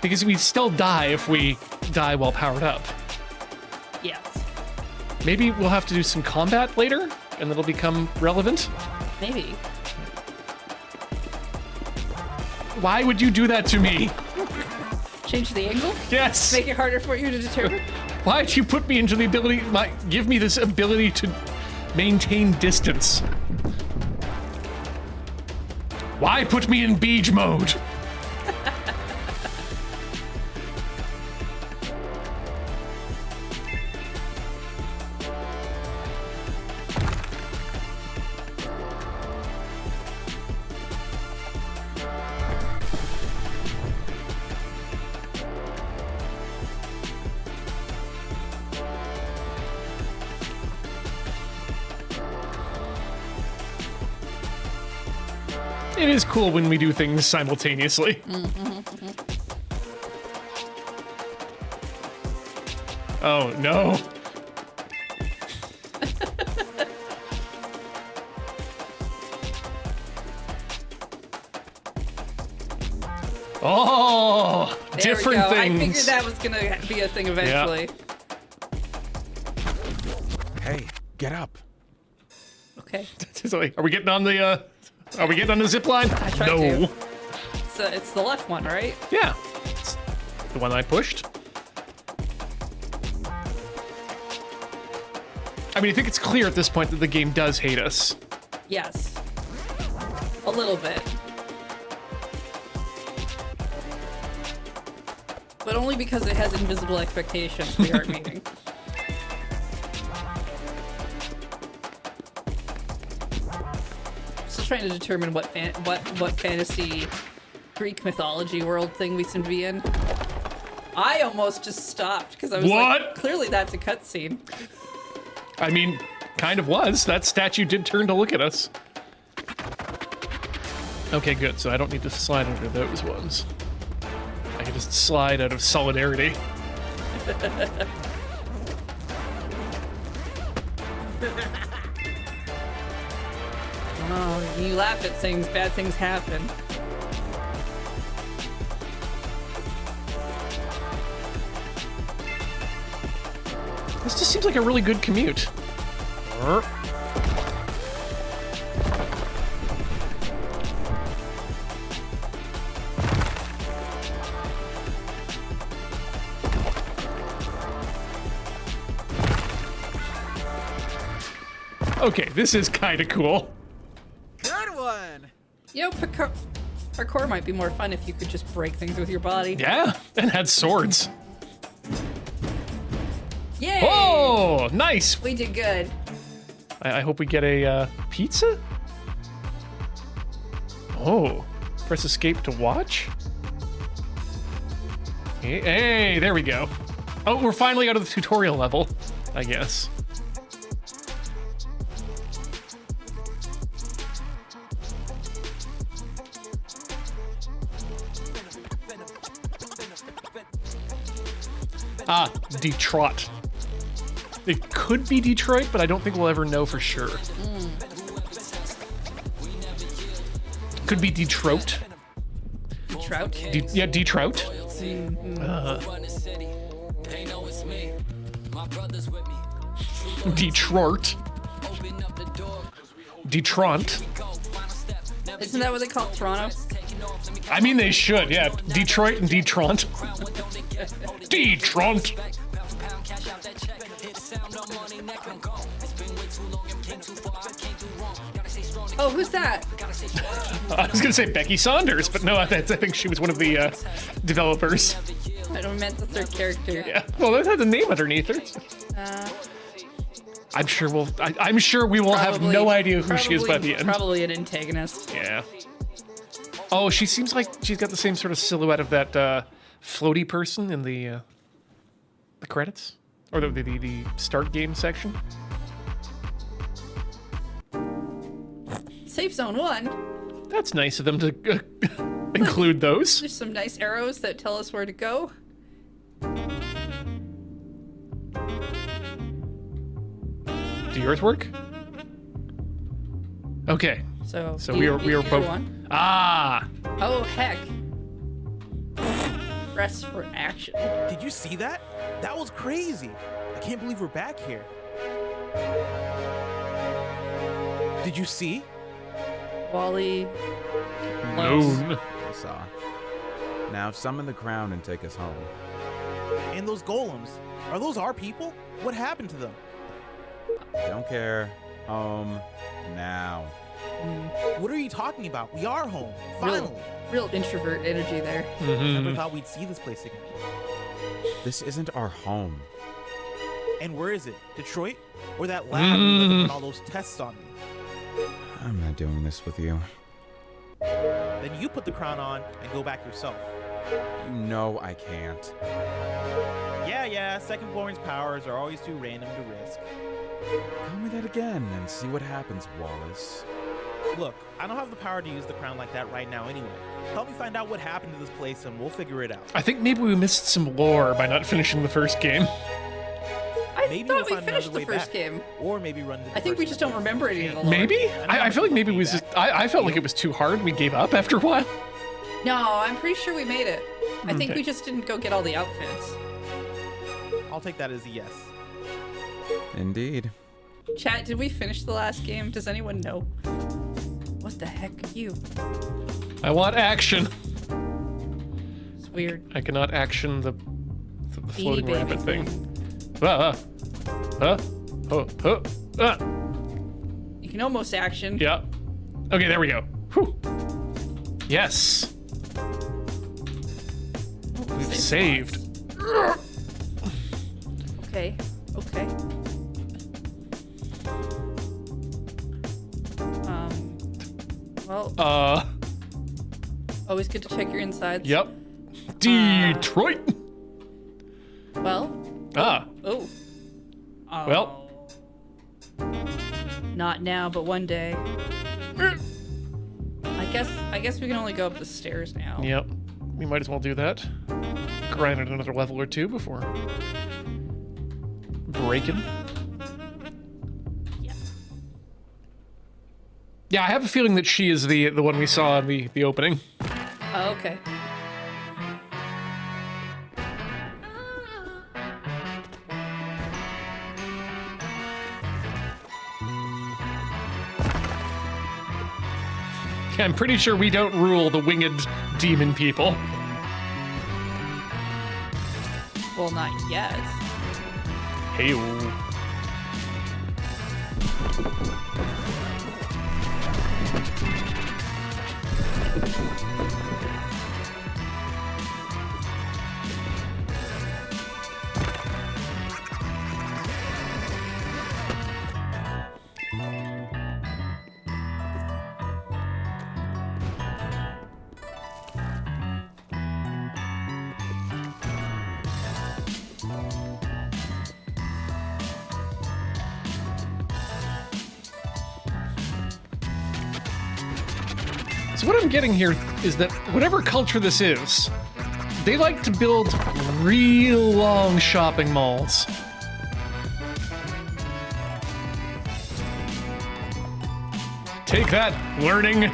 [SPEAKER 1] Because we still die if we die while powered up.
[SPEAKER 2] Yes,
[SPEAKER 1] Maybe we'll have to do some combat later, and it'll become relevant.
[SPEAKER 2] maybe.
[SPEAKER 1] Why would you do that to me?
[SPEAKER 2] Change the angle?
[SPEAKER 1] Yes.
[SPEAKER 2] Make it harder for you to determine?
[SPEAKER 1] Why'd you put me into the ability, give me this ability to maintain distance? Why put me in beach mode? It is cool when we do things simultaneously. Oh, no. Oh,
[SPEAKER 2] There
[SPEAKER 1] different
[SPEAKER 2] we go.
[SPEAKER 1] things.
[SPEAKER 2] I figured that was gonna be a thing eventually.
[SPEAKER 3] Hey, get up.
[SPEAKER 2] Okay.
[SPEAKER 1] So, like, are we getting on the zip line?
[SPEAKER 2] I tried
[SPEAKER 1] No.
[SPEAKER 2] to. So it's the left one, right?
[SPEAKER 1] Yeah. It's the one I pushed. I mean, I think it's clear at this point that the game does hate us.
[SPEAKER 2] Yes. A little bit. But only because it has invisible expectations we aren't meeting. Still trying to determine what fantasy Greek mythology world thing we seem to be in. I almost just stopped because I was
[SPEAKER 1] What?
[SPEAKER 2] like, clearly that's a cutscene.
[SPEAKER 1] I mean, kind of was. That statue did turn to look at us. Okay, good. So I don't need to slide under those ones. I can just slide out of solidarity.
[SPEAKER 2] Oh, you laugh at things, bad things happen.
[SPEAKER 1] This just seems like a really good commute. Okay, this is kind of cool.
[SPEAKER 3] Good one.
[SPEAKER 2] You know, parkour might be more fun if you could just break things with your body.
[SPEAKER 1] Yeah, and had swords.
[SPEAKER 2] Yay!
[SPEAKER 1] Oh, nice.
[SPEAKER 2] We did good.
[SPEAKER 1] I hope we get a pizza? Oh, press escape to watch? Hey, there we go. Oh, we're finally out of the tutorial level, I guess. Ah, Detroit. It could be Detroit, but I don't think we'll ever know for sure. Could be Detroit.
[SPEAKER 2] Trout.
[SPEAKER 1] Yeah, Detroit. Detroit. Detroit.
[SPEAKER 2] Isn't that what they call Toronto?
[SPEAKER 1] I mean, they should, yeah. Detroit and Detroit. Detroit.
[SPEAKER 2] Oh, who's that?
[SPEAKER 1] I was gonna say Becky Saunders, but no, I think she was one of the developers.
[SPEAKER 2] I don't meant the third character.
[SPEAKER 1] Yeah, well, that had the name underneath her. I'm sure we will have no idea who she is by the end.
[SPEAKER 2] Probably an antagonist.
[SPEAKER 1] Yeah. Oh, she seems like she's got the same sort of silhouette of that floaty person in the credits or the start game section.
[SPEAKER 2] Safe Zone 1.
[SPEAKER 1] That's nice of them to include those.
[SPEAKER 2] There's some nice arrows that tell us where to go.
[SPEAKER 1] Do yours work? Okay.
[SPEAKER 2] So
[SPEAKER 1] we are both.
[SPEAKER 2] One.
[SPEAKER 1] Ah.
[SPEAKER 2] Oh heck. Press for action.
[SPEAKER 4] Did you see that? That was crazy. I can't believe we're back here. Did you see?
[SPEAKER 2] Wally.
[SPEAKER 1] Moon.
[SPEAKER 3] I saw. Now summon the crown and take us home.
[SPEAKER 4] And those golems, are those our people? What happened to them?
[SPEAKER 3] Don't care. Home. Now.
[SPEAKER 4] What are you talking about? We are home. Finally.
[SPEAKER 2] Real introvert energy there.
[SPEAKER 4] Never thought we'd see this place again.
[SPEAKER 3] This isn't our home.
[SPEAKER 4] And where is it? Detroit? Or that lab where you run all those tests on me?
[SPEAKER 3] I'm not doing this with you.
[SPEAKER 4] Then you put the crown on and go back yourself.
[SPEAKER 3] You know I can't.
[SPEAKER 4] Yeah, second Glorian's powers are always too random to risk.
[SPEAKER 3] Tell me that again and see what happens, Wallace.
[SPEAKER 4] Look, I don't have the power to use the crown like that right now anyway. Help me find out what happened to this place and we'll figure it out.
[SPEAKER 1] I think maybe we missed some lore by not finishing the first game.
[SPEAKER 4] Maybe
[SPEAKER 2] thought
[SPEAKER 4] we'll
[SPEAKER 2] we
[SPEAKER 4] find
[SPEAKER 2] finished
[SPEAKER 4] another
[SPEAKER 2] the
[SPEAKER 4] way
[SPEAKER 2] first
[SPEAKER 4] back.
[SPEAKER 2] game.
[SPEAKER 4] Or maybe run to the
[SPEAKER 2] I think we just don't remember any of the lore.
[SPEAKER 1] Maybe? I feel like maybe it was just. I felt like it was too hard. We gave up after a while.
[SPEAKER 2] No, I'm pretty sure we made it. I think
[SPEAKER 1] Okay.
[SPEAKER 2] we just didn't go get all the outfits.
[SPEAKER 4] I'll take that as a yes.
[SPEAKER 3] Indeed.
[SPEAKER 2] Chat, did we finish the last game? Does anyone know? What the heck? You.
[SPEAKER 1] I want action.
[SPEAKER 2] It's weird.
[SPEAKER 1] I cannot action the floating
[SPEAKER 2] baby
[SPEAKER 1] rabbit thing. Ah.
[SPEAKER 2] You can almost action.
[SPEAKER 1] Yeah. Okay, there we go. Whew. Yes. We've saved.
[SPEAKER 2] Okay. Okay. Well, always good to check your insides.
[SPEAKER 1] Yep. Detroit.
[SPEAKER 2] Well.
[SPEAKER 1] Ah.
[SPEAKER 2] Oh.
[SPEAKER 1] Well.
[SPEAKER 2] Not now, but one day. I guess we can only go up the stairs now.
[SPEAKER 1] Yep. We might as well do that. Grind it another level or two before breaking.
[SPEAKER 2] Yeah.
[SPEAKER 1] Yeah, I have a feeling that she is the one we saw in the opening.
[SPEAKER 2] Oh, okay.
[SPEAKER 1] I'm pretty sure we don't rule the winged demon people.
[SPEAKER 2] Well, not yet.
[SPEAKER 1] Hey. So what I'm getting here is that whatever culture this is, they like to build real long shopping malls. Take that, learning.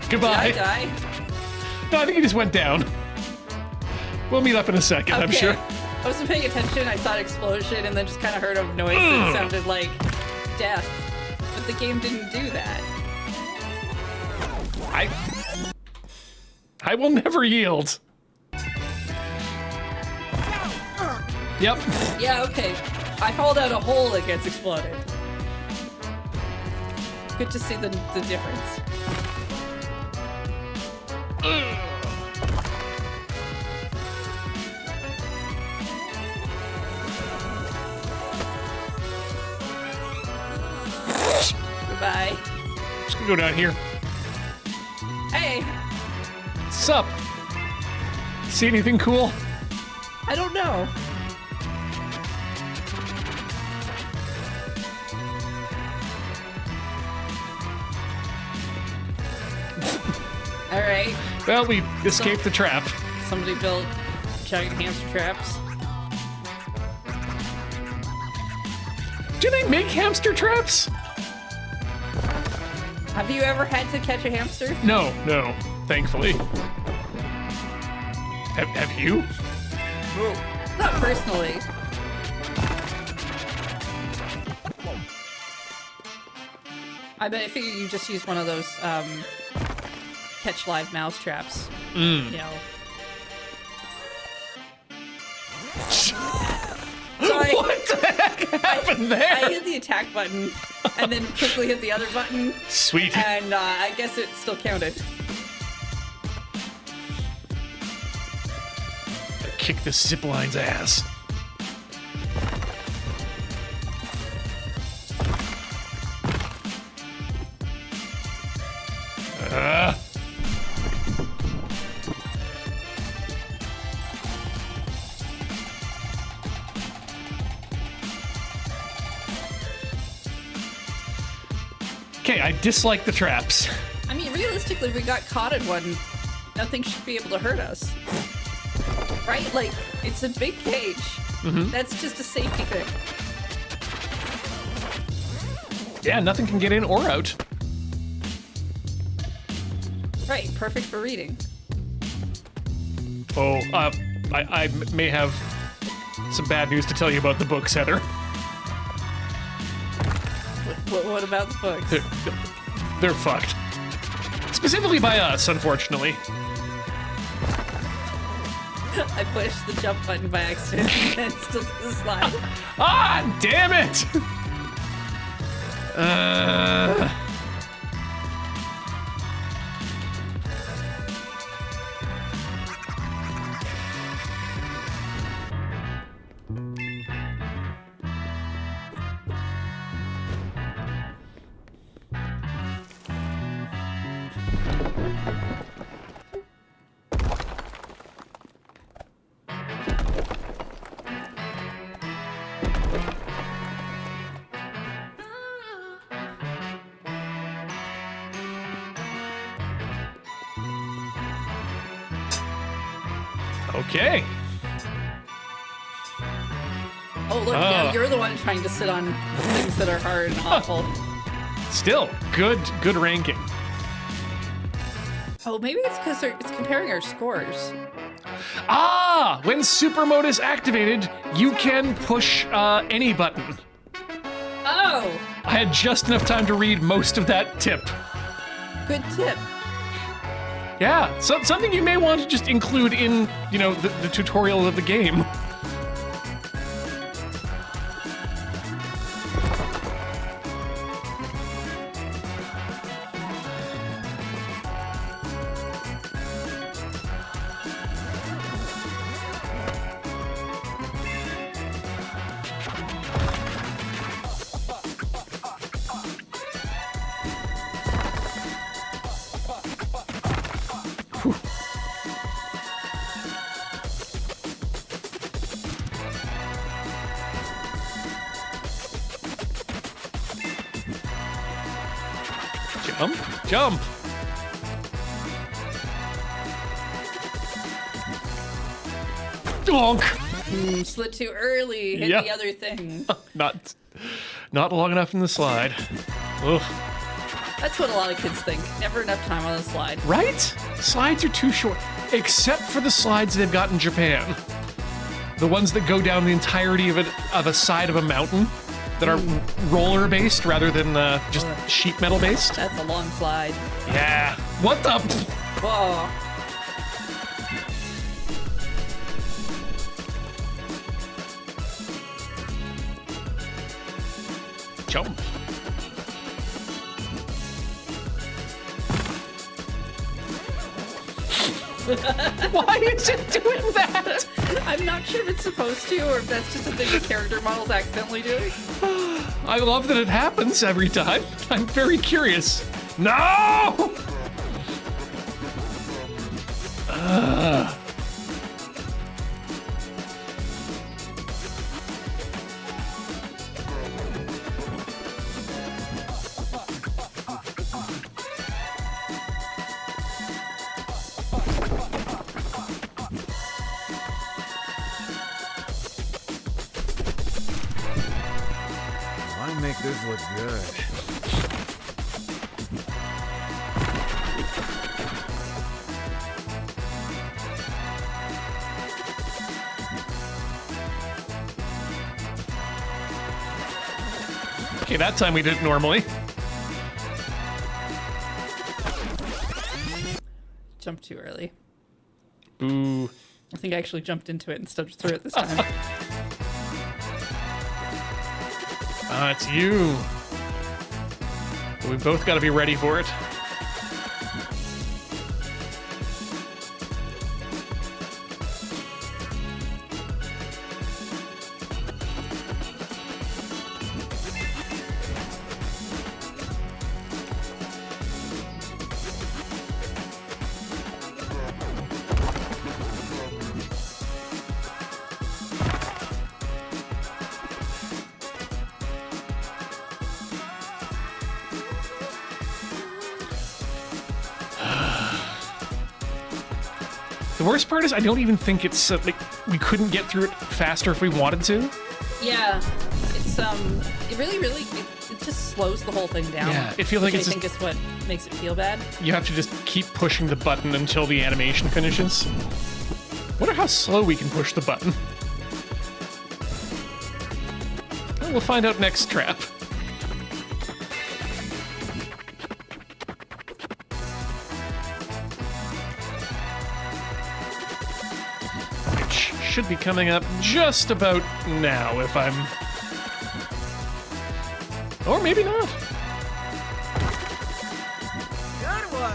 [SPEAKER 1] Goodbye.
[SPEAKER 2] Did I die?
[SPEAKER 1] No, I think he just went down. We'll meet up in a second, I'm
[SPEAKER 2] Okay.
[SPEAKER 1] sure.
[SPEAKER 2] I wasn't paying attention. I saw an explosion and then just kind of heard a noise that sounded like death. But the game didn't do that.
[SPEAKER 1] I will never yield. Yep.
[SPEAKER 2] Yeah, okay. I fall down a hole that gets exploded. Good to see the difference. Goodbye.
[SPEAKER 1] Just gonna go down here.
[SPEAKER 2] Hey,
[SPEAKER 1] Sup? See anything cool?
[SPEAKER 2] I don't know. All right.
[SPEAKER 1] Well, we escaped the trap.
[SPEAKER 2] Somebody built giant hamster traps.
[SPEAKER 1] Do they make hamster traps?
[SPEAKER 2] Have you ever had to catch a hamster?
[SPEAKER 1] No, thankfully. Have you?
[SPEAKER 2] Not personally. I bet I figure you just use one of those catch live mouse traps. You know. So
[SPEAKER 1] What the heck happened there?
[SPEAKER 2] I hit the attack button and then quickly hit the other button,
[SPEAKER 1] Sweet.
[SPEAKER 2] and I guess it still counted.
[SPEAKER 1] Kick the zipline's ass. Okay, I dislike the traps.
[SPEAKER 2] I mean, realistically, if we got caught in one, nothing should be able to hurt us. Right? Like, it's a big cage. That's just a safety thing.
[SPEAKER 1] Yeah, nothing can get in or out.
[SPEAKER 2] Right, perfect for reading.
[SPEAKER 1] Oh, I may have some bad news to tell you about the books, Heather.
[SPEAKER 2] What about the books?
[SPEAKER 1] They're fucked. Specifically by us, unfortunately.
[SPEAKER 2] I pushed the jump button by accident and still the slide.
[SPEAKER 1] Ah, damn it! Okay.
[SPEAKER 2] Oh, look, now you're the one trying to sit on things that are hard and awful.
[SPEAKER 1] Still, good ranking.
[SPEAKER 2] Oh, maybe it's because it's comparing our scores.
[SPEAKER 1] Ah, when super mode is activated, you can push any button.
[SPEAKER 2] Oh,
[SPEAKER 1] I had just enough time to read most of that tip.
[SPEAKER 2] good tip.
[SPEAKER 1] Yeah, so, something you may want to just include in, the tutorial of the game. Jump, jump. Donk.
[SPEAKER 2] Slid too early. Hit
[SPEAKER 1] Yep.
[SPEAKER 2] the other thing.
[SPEAKER 1] Not long enough in the slide. Ugh.
[SPEAKER 2] That's what a lot of kids think. Never enough time on the slide.
[SPEAKER 1] Right? Slides are too short. Except for the slides they've got in Japan. The ones that go down the entirety of a side of a mountain that are roller based rather than just sheet metal based.
[SPEAKER 2] That's a long slide.
[SPEAKER 1] Yeah. What the?
[SPEAKER 2] Whoa.
[SPEAKER 1] Jump. Why is it doing that?
[SPEAKER 2] I'm not sure if it's supposed to or if that's just a thing the character model's accidentally doing.
[SPEAKER 1] I love that it happens every time. I'm very curious. No!
[SPEAKER 3] I make this look good.
[SPEAKER 1] Okay, that time we did it normally.
[SPEAKER 2] Jumped too early.
[SPEAKER 1] Ooh.
[SPEAKER 2] I think I actually jumped into it and stepped through it this time.
[SPEAKER 1] It's you. We both got to be ready for it. The worst part is I don't even think it's like we couldn't get through it faster if we wanted to.
[SPEAKER 2] Yeah, it's it really it just slows the whole thing down.
[SPEAKER 1] Yeah, it feels like
[SPEAKER 2] which
[SPEAKER 1] it's
[SPEAKER 2] I think is what makes it feel bad.
[SPEAKER 1] You have to just keep pushing the button until the animation finishes. Wonder how slow we can push the button. Well, we'll find out next trap. Which should be coming up just about now if I'm... Or maybe not.
[SPEAKER 3] Good one!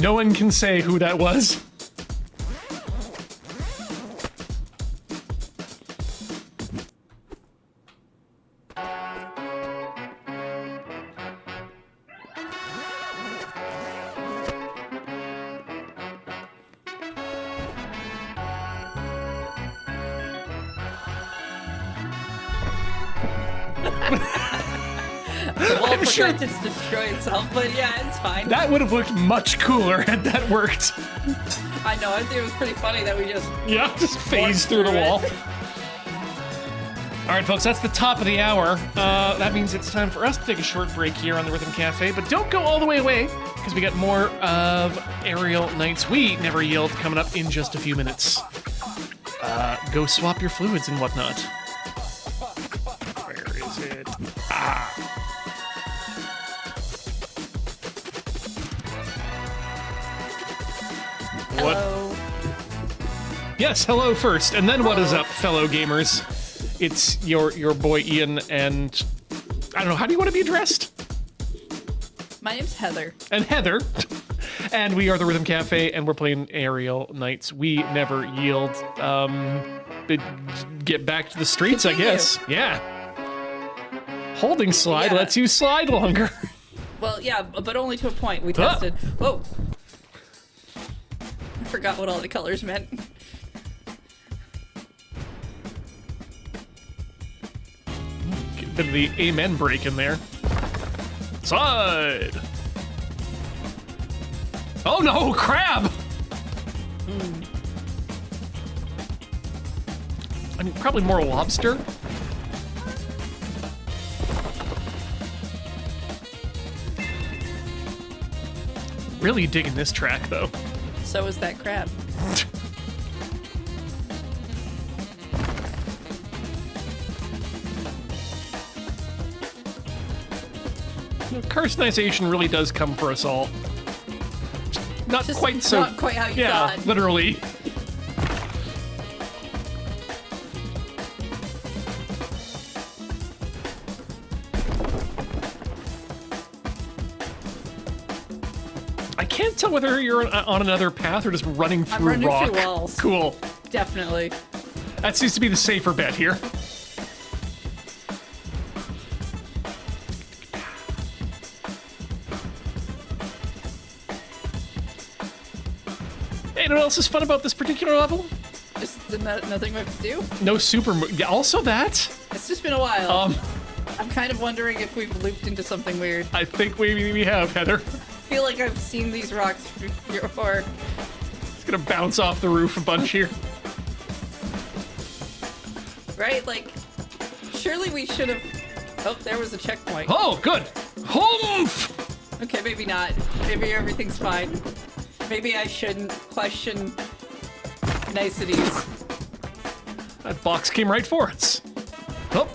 [SPEAKER 1] No one can say who that was.
[SPEAKER 2] The wall
[SPEAKER 1] I'm sure-
[SPEAKER 2] forgot to destroy itself, but yeah, it's fine.
[SPEAKER 1] That would have looked much cooler had that worked.
[SPEAKER 2] I know, I think it was pretty funny that we just...
[SPEAKER 1] Yeah, just phase through the wall. All right, folks, that's the top of the hour. That means it's time for us to take a short break here on the Rhythm Cafe, but don't go all the way away, because we got more of Aerial Knights We Never Yield coming up in just a few minutes. Go swap your fluids and whatnot. Where is it? Ah. What?
[SPEAKER 2] Hello.
[SPEAKER 1] Yes, hello first, and then what is up, fellow gamers? It's your boy Ian, and I don't know, how do you want to be addressed?
[SPEAKER 2] My name's Heather.
[SPEAKER 1] And Heather. And we are the Rhythm Cafe, and we're playing Aerial Knights. We never yield. Get back to the streets, I
[SPEAKER 2] Continue.
[SPEAKER 1] guess. Yeah. Holding slide
[SPEAKER 2] Yeah.
[SPEAKER 1] lets you slide longer.
[SPEAKER 2] Well, yeah, but only to a point. We tested. Whoa. I forgot what all the colors meant.
[SPEAKER 1] Bit of the amen break in there. Slide. Oh no, crab! I mean, probably more lobster. Really digging this track, though.
[SPEAKER 2] So is that crab.
[SPEAKER 1] Carcinization really does come for us all. Not
[SPEAKER 2] Just
[SPEAKER 1] quite so.
[SPEAKER 2] not quite how you
[SPEAKER 1] yeah,
[SPEAKER 2] thought.
[SPEAKER 1] literally. I can't tell whether you're on another path or just running through
[SPEAKER 2] running
[SPEAKER 1] rock.
[SPEAKER 2] through walls.
[SPEAKER 1] Cool.
[SPEAKER 2] Definitely.
[SPEAKER 1] That seems to be the safer bet here. Hey, you know what else is fun about this particular level?
[SPEAKER 2] Just nothing we have to do.
[SPEAKER 1] No super yeah, also that.
[SPEAKER 2] It's just been a while. I'm kind of wondering if we've looped into something weird.
[SPEAKER 1] I think maybe we have, Heather.
[SPEAKER 2] I feel like I've seen these rocks before.
[SPEAKER 1] It's gonna bounce off the roof a bunch here.
[SPEAKER 2] Right? Like, surely we should have... Oh, there was a checkpoint.
[SPEAKER 1] Oh, good. Humph!
[SPEAKER 2] Okay, maybe not. Maybe everything's fine. Maybe I shouldn't question niceties.
[SPEAKER 1] That box came right for us. Oh.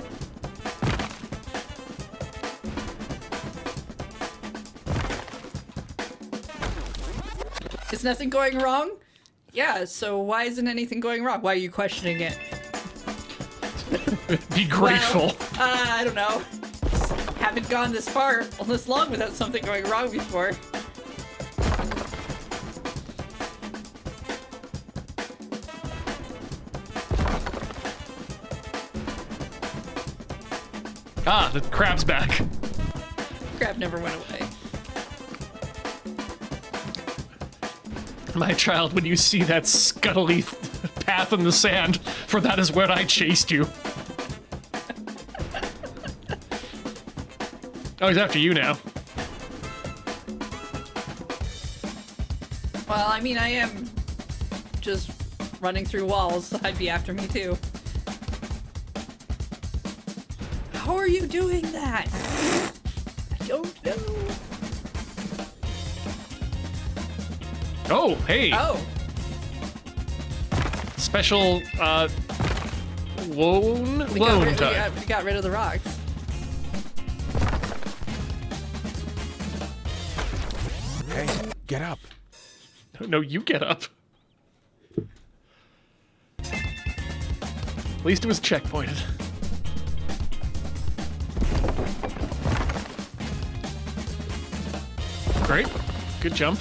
[SPEAKER 2] Is nothing going wrong? Yeah, so why isn't anything going wrong? Why are you questioning it?
[SPEAKER 1] Be grateful.
[SPEAKER 2] Well, I don't know. Haven't gone this far, all this long without something going wrong before.
[SPEAKER 1] Ah, the crab's back.
[SPEAKER 2] Crab never went away.
[SPEAKER 1] My child, when you see that scuttly path in the sand, for that is where I chased you. Oh, he's after you now.
[SPEAKER 2] Well, I mean, I am just running through walls. So I'd be after me too. How are you doing that? I don't know.
[SPEAKER 1] Oh, hey.
[SPEAKER 2] Oh,
[SPEAKER 1] Special, loan
[SPEAKER 2] we
[SPEAKER 1] time.
[SPEAKER 2] got rid of the rocks.
[SPEAKER 3] Hey, get up.
[SPEAKER 1] No, you get up. At least it was checkpointed. Great. Good jump.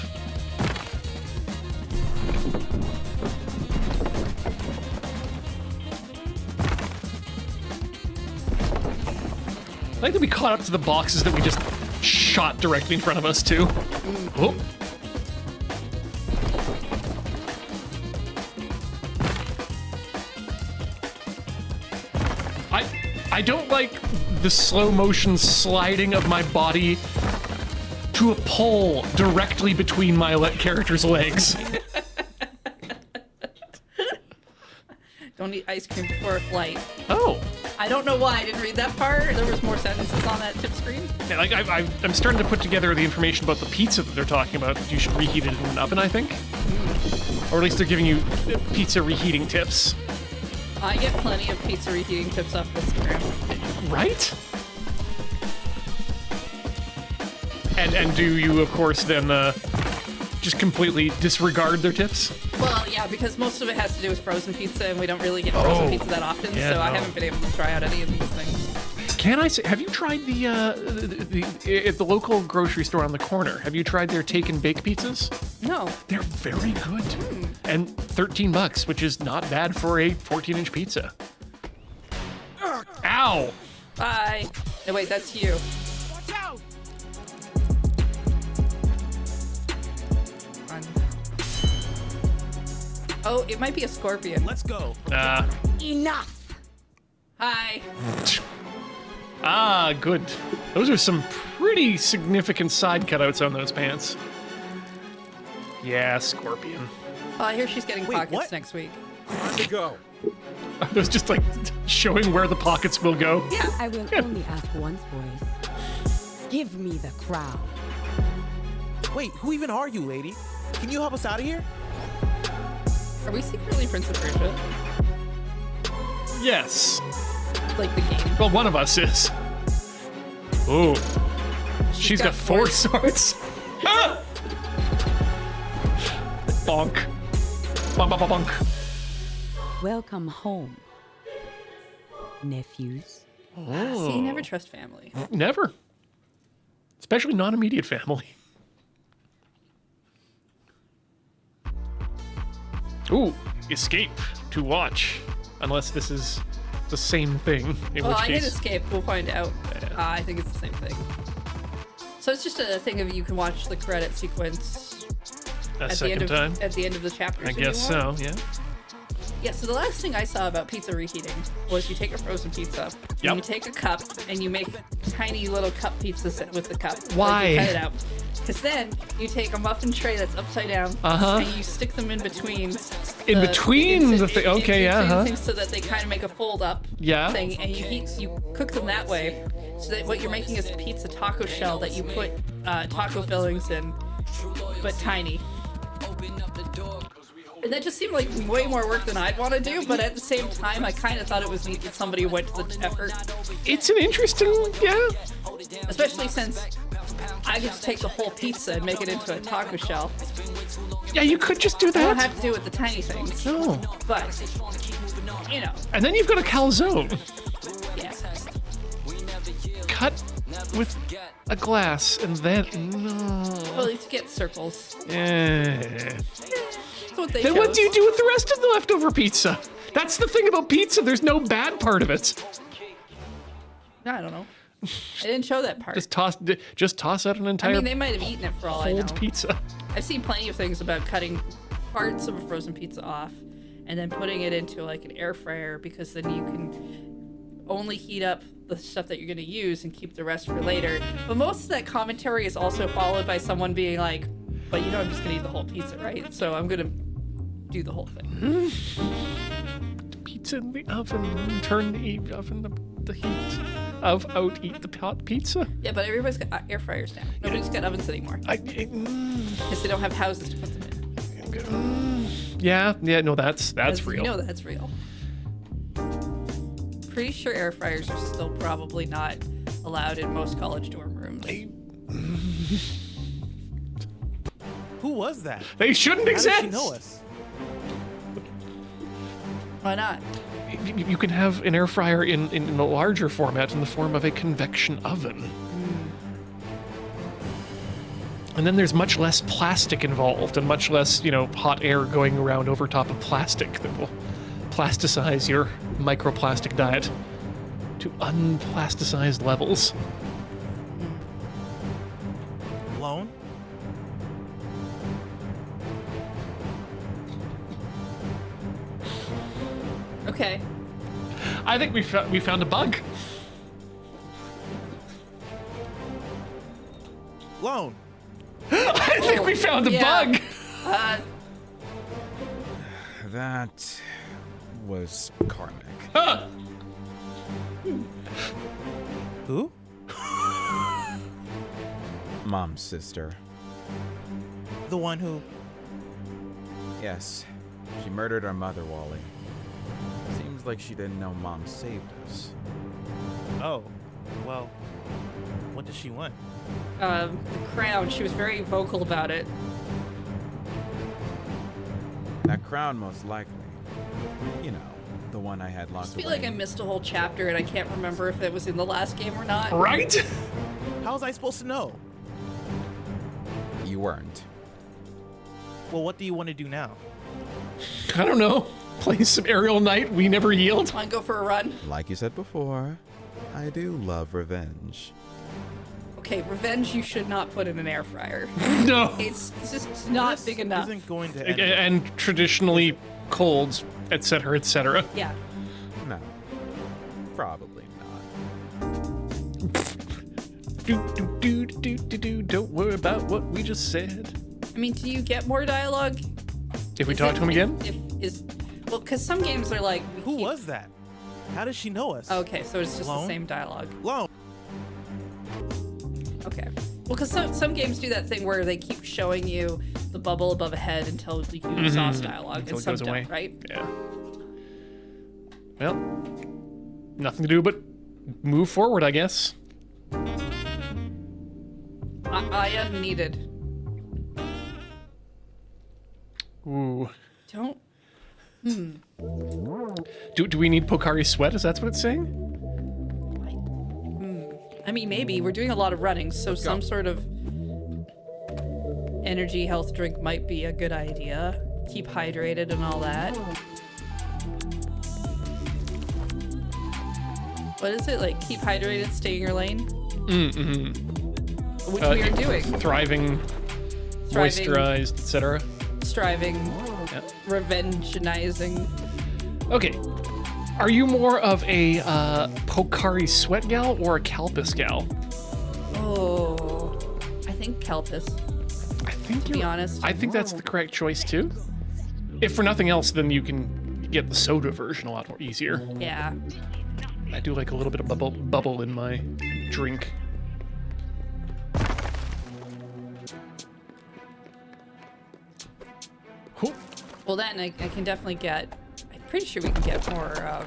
[SPEAKER 1] I like that we caught up to the boxes that we just shot directly in front of us, too. Oh. I don't like the slow motion sliding of my body to a pole directly between my character's legs.
[SPEAKER 2] Don't eat ice cream before a flight.
[SPEAKER 1] Oh.
[SPEAKER 2] I don't know why I didn't read that part. There was more sentences on that tip screen.
[SPEAKER 1] Yeah, like I'm starting to put together the information about the pizza that they're talking about. You should reheat it in an oven, I think. Or at least they're giving you pizza reheating tips.
[SPEAKER 2] I get plenty of pizza reheating tips off Instagram.
[SPEAKER 1] Right? And do you, of course, then just completely disregard their tips?
[SPEAKER 2] Well, yeah, because most of it has to do with frozen pizza, and we don't really get frozen
[SPEAKER 1] Oh.
[SPEAKER 2] pizza that often,
[SPEAKER 1] Yeah,
[SPEAKER 2] so I
[SPEAKER 1] no.
[SPEAKER 2] haven't been able to try out any of these things.
[SPEAKER 1] Can I say, have you tried at the local grocery store on the corner, have you tried their take and bake pizzas?
[SPEAKER 2] No.
[SPEAKER 1] They're very good. And $13, which is not bad for a 14-inch pizza. Ow!
[SPEAKER 2] Bye. No, wait, that's you.
[SPEAKER 4] Watch out!
[SPEAKER 2] Run. Oh, it might be a scorpion.
[SPEAKER 4] Let's go.
[SPEAKER 2] Enough. Hi.
[SPEAKER 1] Ah, good. Those are some pretty significant side cutouts on those pants. Yeah, scorpion.
[SPEAKER 2] Oh, I hear she's getting
[SPEAKER 4] Wait,
[SPEAKER 2] pockets
[SPEAKER 4] what?
[SPEAKER 2] next week.
[SPEAKER 3] Time to go.
[SPEAKER 1] Are those just like showing where the pockets will go?
[SPEAKER 2] Yeah.
[SPEAKER 5] I will only ask once, boys. Give me the crown.
[SPEAKER 4] Wait, who even are you, lady? Can you help us out of here?
[SPEAKER 2] Are we secretly Prince of Persia?
[SPEAKER 1] Yes.
[SPEAKER 2] Like the game.
[SPEAKER 1] Well, one of us is. Ooh. She's got four swords. Ah! Bonk. Bonk, bonk, bonk, bonk.
[SPEAKER 5] Welcome home, nephews.
[SPEAKER 2] See, you never trust family.
[SPEAKER 1] Never. Especially non-immediate family. Ooh, escape to watch. Unless this is the same thing, in
[SPEAKER 2] Well,
[SPEAKER 1] which
[SPEAKER 2] I hit
[SPEAKER 1] case...
[SPEAKER 2] escape. We'll find out.
[SPEAKER 1] Yeah.
[SPEAKER 2] I think it's the same thing. So it's just a thing of you can watch the credit sequence
[SPEAKER 1] A
[SPEAKER 2] at the
[SPEAKER 1] second
[SPEAKER 2] end of
[SPEAKER 1] time?
[SPEAKER 2] at the end of the chapter.
[SPEAKER 1] I guess so, yeah.
[SPEAKER 2] Yeah, so the last thing I saw about pizza reheating was you take a frozen pizza,
[SPEAKER 1] Yep.
[SPEAKER 2] and you take a cup, and you make tiny little cup pizzas with the cup. Like,
[SPEAKER 1] Why?
[SPEAKER 2] you cut it out. Because then you take a muffin tray that's upside down, and you stick them in between.
[SPEAKER 1] In between the thing. Okay, yeah, huh?
[SPEAKER 2] Things so that they kind of make a fold up
[SPEAKER 1] Yeah.
[SPEAKER 2] thing, and you cook them that way. So that what you're making is a pizza taco shell that you put taco fillings in, but tiny. And that just seemed like way more work than I'd want to do, but at the same time, I kind of thought it was neat that somebody went to the effort.
[SPEAKER 1] It's an interesting, yeah.
[SPEAKER 2] Especially since I get to take the whole pizza and make it into a taco shell.
[SPEAKER 1] Yeah, you could just do
[SPEAKER 2] I don't
[SPEAKER 1] that.
[SPEAKER 2] have to do it with the tiny things.
[SPEAKER 1] No.
[SPEAKER 2] But, you know,
[SPEAKER 1] And then you've got a calzone.
[SPEAKER 2] yeah.
[SPEAKER 1] Cut with a glass, and then... No.
[SPEAKER 2] Well, you get circles.
[SPEAKER 1] Eh.
[SPEAKER 2] That's what they
[SPEAKER 1] Then what
[SPEAKER 2] chose.
[SPEAKER 1] do you do with the rest of the leftover pizza? That's the thing about pizza. There's no bad part of it.
[SPEAKER 2] I don't know. I didn't show that part.
[SPEAKER 1] Just toss out an
[SPEAKER 2] I
[SPEAKER 1] entire
[SPEAKER 2] mean, they might have eaten it for all I know.
[SPEAKER 1] cold pizza.
[SPEAKER 2] I've seen plenty of things about cutting parts of a frozen pizza off and then putting it into like an air fryer because then you can only heat up the stuff that you're going to use and keep the rest for later. But most of that commentary is also followed by someone being like, but you know I'm just going to eat the whole pizza, right? So I'm going to do the whole thing.
[SPEAKER 1] Pizza in the oven. Turn the oven the heat of out. Eat the hot pizza.
[SPEAKER 2] Yeah, but everybody's got air fryers now. Nobody's got ovens anymore because they don't have houses to put them in.
[SPEAKER 1] Yeah. No, that's
[SPEAKER 2] As
[SPEAKER 1] real.
[SPEAKER 2] You know that's real. Pretty sure air fryers are still probably not allowed in most college dorm rooms.
[SPEAKER 4] Who was that?
[SPEAKER 1] They shouldn't
[SPEAKER 4] How
[SPEAKER 1] exist.
[SPEAKER 4] does she know us?
[SPEAKER 2] Why not?
[SPEAKER 1] You can have an air fryer in a larger format in the form of a convection oven. And then there's much less plastic involved and much less, hot air going around over top of plastic that will plasticize your microplastic diet to unplasticized levels.
[SPEAKER 4] Alone?
[SPEAKER 2] Okay.
[SPEAKER 1] I think we found a bug.
[SPEAKER 4] Lone.
[SPEAKER 1] I think we found a
[SPEAKER 2] yeah.
[SPEAKER 1] bug.
[SPEAKER 3] That was karmic.
[SPEAKER 1] Huh.
[SPEAKER 4] Who?
[SPEAKER 3] Mom's sister.
[SPEAKER 4] The one who...
[SPEAKER 3] Yes, she murdered our mother, Wally. Seems like she didn't know Mom saved us.
[SPEAKER 4] Oh, well, what did she want?
[SPEAKER 2] The crown. She was very vocal about it.
[SPEAKER 3] That crown, most likely. You know, The one I had
[SPEAKER 2] I
[SPEAKER 3] locked
[SPEAKER 2] just feel
[SPEAKER 3] away.
[SPEAKER 2] like I missed a whole chapter and I can't remember if it was in the last game or not.
[SPEAKER 1] Right?
[SPEAKER 4] How was I supposed to know?
[SPEAKER 3] You weren't.
[SPEAKER 4] Well, what do you want to do now?
[SPEAKER 1] I don't know. Play some Aerial Knight. We never yield.
[SPEAKER 2] Want to go for a run?
[SPEAKER 3] Like you said before, I do love revenge.
[SPEAKER 2] Okay, revenge you should not put in an air fryer.
[SPEAKER 1] No.
[SPEAKER 2] It's just not
[SPEAKER 4] This
[SPEAKER 2] big enough.
[SPEAKER 4] Isn't going to end.
[SPEAKER 1] And traditionally colds, etc., etc.
[SPEAKER 2] Yeah.
[SPEAKER 3] No. Probably not.
[SPEAKER 1] Don't worry about what we just said.
[SPEAKER 2] I mean, do you get more dialogue?
[SPEAKER 1] If we
[SPEAKER 2] Is
[SPEAKER 1] talk
[SPEAKER 2] it-
[SPEAKER 1] to him again?
[SPEAKER 2] Well, because some games are like. we
[SPEAKER 4] Who
[SPEAKER 2] keep-
[SPEAKER 4] was that? How does she know us?
[SPEAKER 2] Okay, so it's just
[SPEAKER 4] Lone?
[SPEAKER 2] the same dialogue.
[SPEAKER 4] Lone.
[SPEAKER 2] Okay. Well, because some games do that thing where they keep showing you the bubble above a head until you exhaust dialogue,
[SPEAKER 1] Until
[SPEAKER 2] and
[SPEAKER 1] it
[SPEAKER 2] some
[SPEAKER 1] goes
[SPEAKER 2] don't,
[SPEAKER 1] away.
[SPEAKER 2] right?
[SPEAKER 1] Yeah. Well, nothing to do but move forward, I guess.
[SPEAKER 2] I am needed.
[SPEAKER 1] Ooh.
[SPEAKER 2] Don't.
[SPEAKER 1] Do we need Pokari Sweat? Is that what it's saying?
[SPEAKER 2] I mean, maybe we're doing a lot of running, so some sort of energy health drink might be a good idea. Keep hydrated and all that. What is it like? Keep hydrated, stay in your lane. Which we are doing.
[SPEAKER 1] Thriving, moisturized, etc.
[SPEAKER 2] Striving,
[SPEAKER 1] Yeah.
[SPEAKER 2] revengeizing.
[SPEAKER 1] Okay. Are you more of a Pokari Sweat gal or a Kalpis gal?
[SPEAKER 2] Oh, I think Kelpis.
[SPEAKER 1] I think
[SPEAKER 2] To be honest.
[SPEAKER 1] I think that's the correct choice too. If for nothing else, then you can get the soda version a lot more easier.
[SPEAKER 2] Yeah.
[SPEAKER 1] I do like a little bit of bubble in my drink. Whew.
[SPEAKER 2] Well, that and I can definitely get. I'm pretty sure we can get more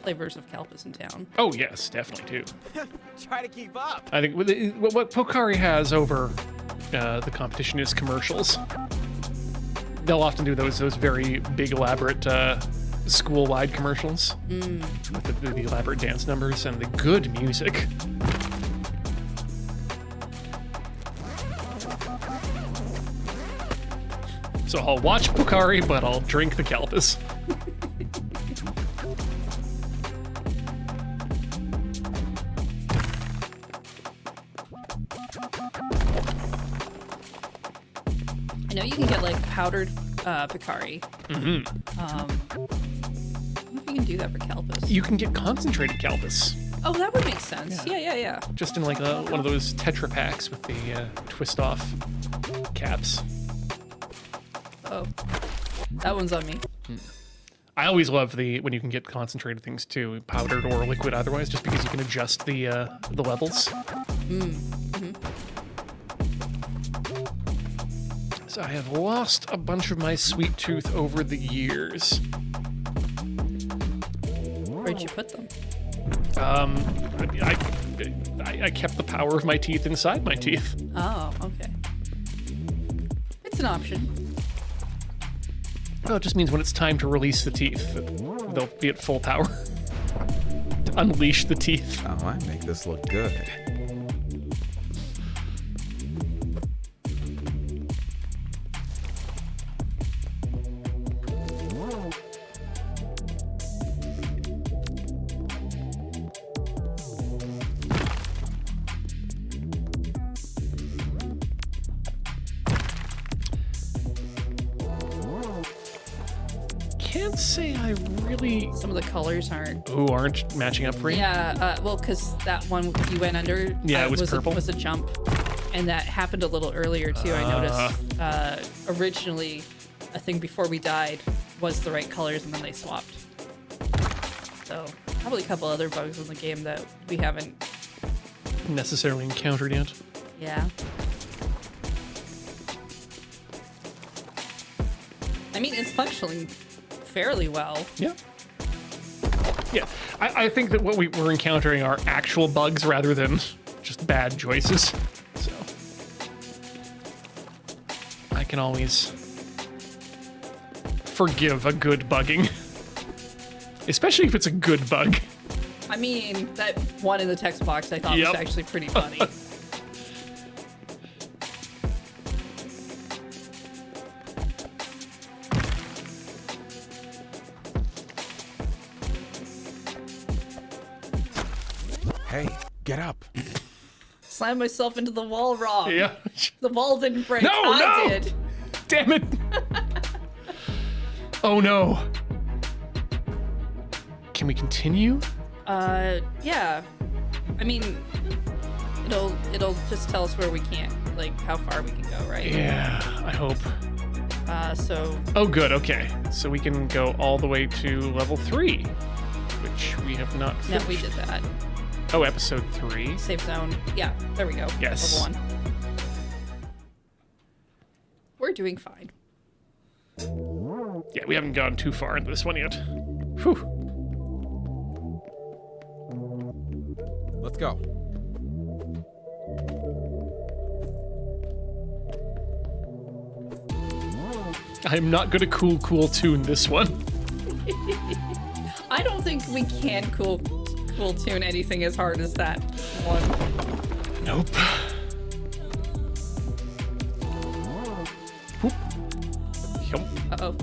[SPEAKER 2] flavors of Kelpis in town.
[SPEAKER 1] Oh yes, definitely too.
[SPEAKER 3] Try to keep up.
[SPEAKER 1] I think what Pokari has over the competition is commercials. They'll often do those very big, elaborate school-wide commercials with the elaborate dance numbers and the good music. So I'll watch Pokari, but I'll drink the Kalpis.
[SPEAKER 2] I know you can get like powdered Picari. I wonder if you can do that for Kelpis.
[SPEAKER 1] You can get concentrated Kalpis,
[SPEAKER 2] Oh, that would make sense. Yeah.
[SPEAKER 1] just in like one of those Tetra packs with the twist-off caps.
[SPEAKER 2] Oh, that one's on me.
[SPEAKER 1] I always love when you can get concentrated things too, powdered or liquid otherwise, just because you can adjust the levels. So I have lost a bunch of my sweet tooth over the years.
[SPEAKER 2] Where'd you put them?
[SPEAKER 1] I kept the power of my teeth inside my teeth.
[SPEAKER 2] Oh, okay. It's an option.
[SPEAKER 1] Well, it just means when it's time to release the teeth, they'll be at full power. To unleash the teeth.
[SPEAKER 3] Oh, I make this look good.
[SPEAKER 1] Can't say I really
[SPEAKER 2] Some of the colors aren't.
[SPEAKER 1] aren't matching up for you.
[SPEAKER 2] Yeah, well, because that one you went under.
[SPEAKER 1] Yeah, it was purple.
[SPEAKER 2] Was a jump, and that happened a little earlier too. I noticed. Originally, I think before we died was the right colors, and then they swapped. So probably a couple other bugs in the game that we haven't.
[SPEAKER 1] Necessarily encountered yet.
[SPEAKER 2] Yeah. I mean, it's functioning fairly well.
[SPEAKER 1] Yeah. Yeah. I think that what we're encountering are actual bugs rather than just bad choices. So I can always forgive a good bugging. Especially if it's a good bug.
[SPEAKER 2] I mean, that one in the text box I thought
[SPEAKER 1] Yep.
[SPEAKER 2] was actually pretty funny.
[SPEAKER 3] Hey, get up.
[SPEAKER 2] Slammed myself into the wall wrong.
[SPEAKER 1] Yeah.
[SPEAKER 2] The wall didn't break.
[SPEAKER 1] No,
[SPEAKER 2] I
[SPEAKER 1] no!
[SPEAKER 2] did.
[SPEAKER 1] Damn it. Oh no. Can we continue?
[SPEAKER 2] Yeah. I mean, it'll just tell us where we can't, like how far we can go, right?
[SPEAKER 1] Yeah, I hope.
[SPEAKER 2] So
[SPEAKER 1] Oh, good. Okay. So we can go all the way to level 3, which we have not
[SPEAKER 2] no,
[SPEAKER 1] finished.
[SPEAKER 2] we did that.
[SPEAKER 1] Oh, episode 3.
[SPEAKER 2] Safe zone. Yeah, there we go.
[SPEAKER 1] Yes.
[SPEAKER 2] Level 1. We're doing fine.
[SPEAKER 1] Yeah, we haven't gone too far into this one yet. Whew.
[SPEAKER 3] Let's go.
[SPEAKER 1] I'm not gonna cool tune this one.
[SPEAKER 2] I don't think we can cool tune anything as hard as that one.
[SPEAKER 1] Nope. Whoop. Yup.
[SPEAKER 2] Uh-oh.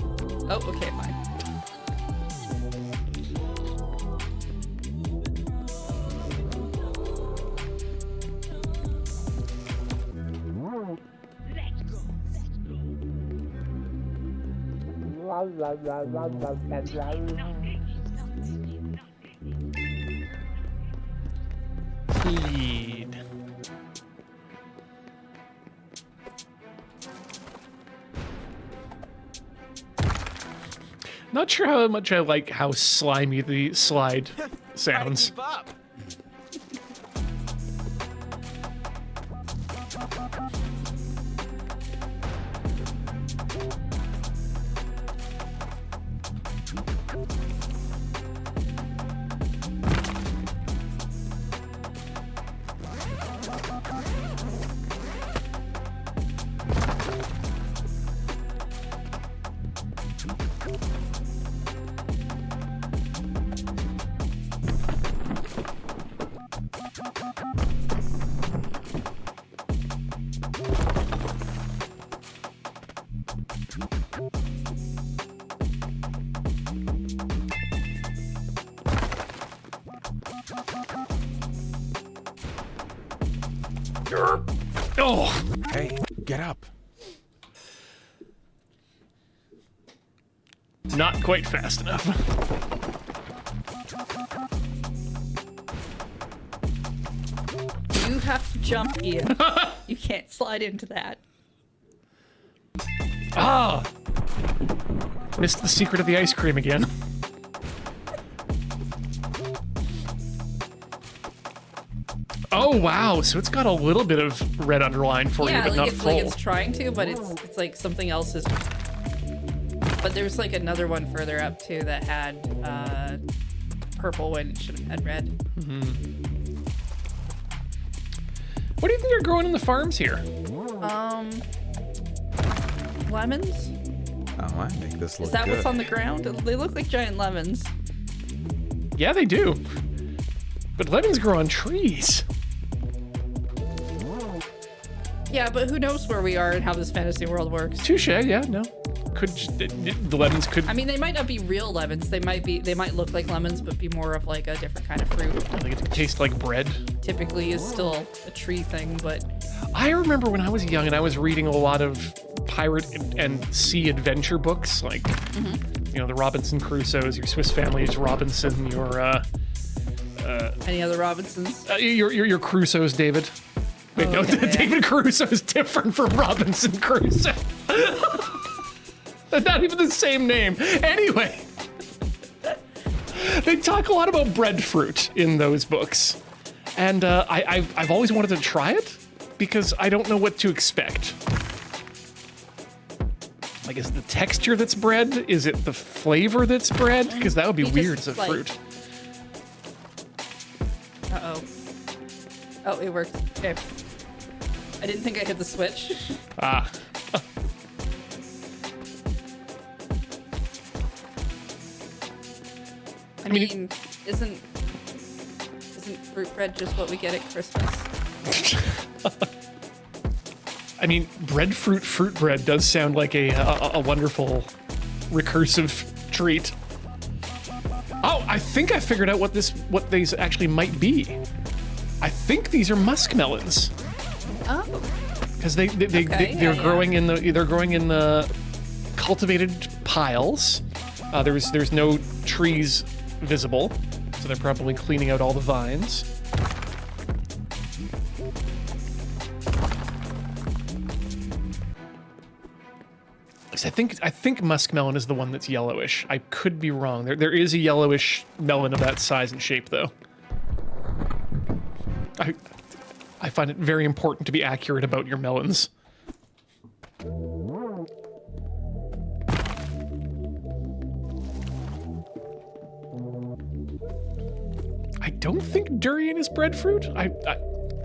[SPEAKER 2] Oh, okay, fine.
[SPEAKER 1] Heed. Not sure how much I like how slimy the slide sounds.
[SPEAKER 4] Keep up.
[SPEAKER 1] Oh,
[SPEAKER 3] Hey, get up.
[SPEAKER 1] not quite fast enough.
[SPEAKER 2] You have to jump, Ian. You can't slide into that.
[SPEAKER 1] Ah! Missed the secret of the ice cream again. Oh wow, so it's got a little bit of red underline for you,
[SPEAKER 2] Yeah,
[SPEAKER 1] but
[SPEAKER 2] like
[SPEAKER 1] not
[SPEAKER 2] it's
[SPEAKER 1] full.
[SPEAKER 2] like it's trying to, but it's like something else is. But there's like another one further up too that had purple when it should have had red.
[SPEAKER 1] What do you think they're growing in the farms here?
[SPEAKER 2] Lemons?
[SPEAKER 3] Oh, I make this look
[SPEAKER 2] Is that
[SPEAKER 3] good.
[SPEAKER 2] what's on the ground? They look like giant lemons.
[SPEAKER 1] Yeah, they do. But lemons grow on trees.
[SPEAKER 2] Yeah, but who knows where we are and how this fantasy world works?
[SPEAKER 1] Touche, yeah, no. Could the lemons could
[SPEAKER 2] I mean, they might not be real lemons. They might look like lemons, but be more of like a different kind of fruit.
[SPEAKER 1] like it taste like bread.
[SPEAKER 2] Typically, is still a tree thing, but
[SPEAKER 1] I remember when I was young and I was reading a lot of pirate and sea adventure books, like you know, the Robinson Crusoes, your Swiss Family's Robinson, your
[SPEAKER 2] any other Robinsons?
[SPEAKER 1] your Crusoes, David. Wait, no,
[SPEAKER 2] Okay.
[SPEAKER 1] David Crusoe is different from Robinson Crusoe. They're not even the same name. Anyway, they talk a lot about breadfruit in those books, and I've always wanted to try it because I don't know what to expect. Like, is it the texture that's bread? Is it the flavor that's bread? Because that would be
[SPEAKER 2] You
[SPEAKER 1] weird
[SPEAKER 2] just,
[SPEAKER 1] as a
[SPEAKER 2] like-
[SPEAKER 1] fruit.
[SPEAKER 2] Uh-oh. Oh, it worked. Okay. I didn't think I hit the switch.
[SPEAKER 1] Ah.
[SPEAKER 2] mean, isn't fruit bread just what we get at Christmas?
[SPEAKER 1] I mean, fruit bread does sound like a wonderful recursive treat. Oh, I think I figured out what these actually might be. I think these are muskmelons.
[SPEAKER 2] Oh.
[SPEAKER 1] Because they're
[SPEAKER 2] yeah.
[SPEAKER 1] growing in the cultivated piles. There's no trees visible, so they're probably cleaning out all the vines. I think muskmelon is the one that's yellowish. I could be wrong. There is a yellowish melon of that size and shape, though. I find it very important to be accurate about your melons. I don't think durian is breadfruit. I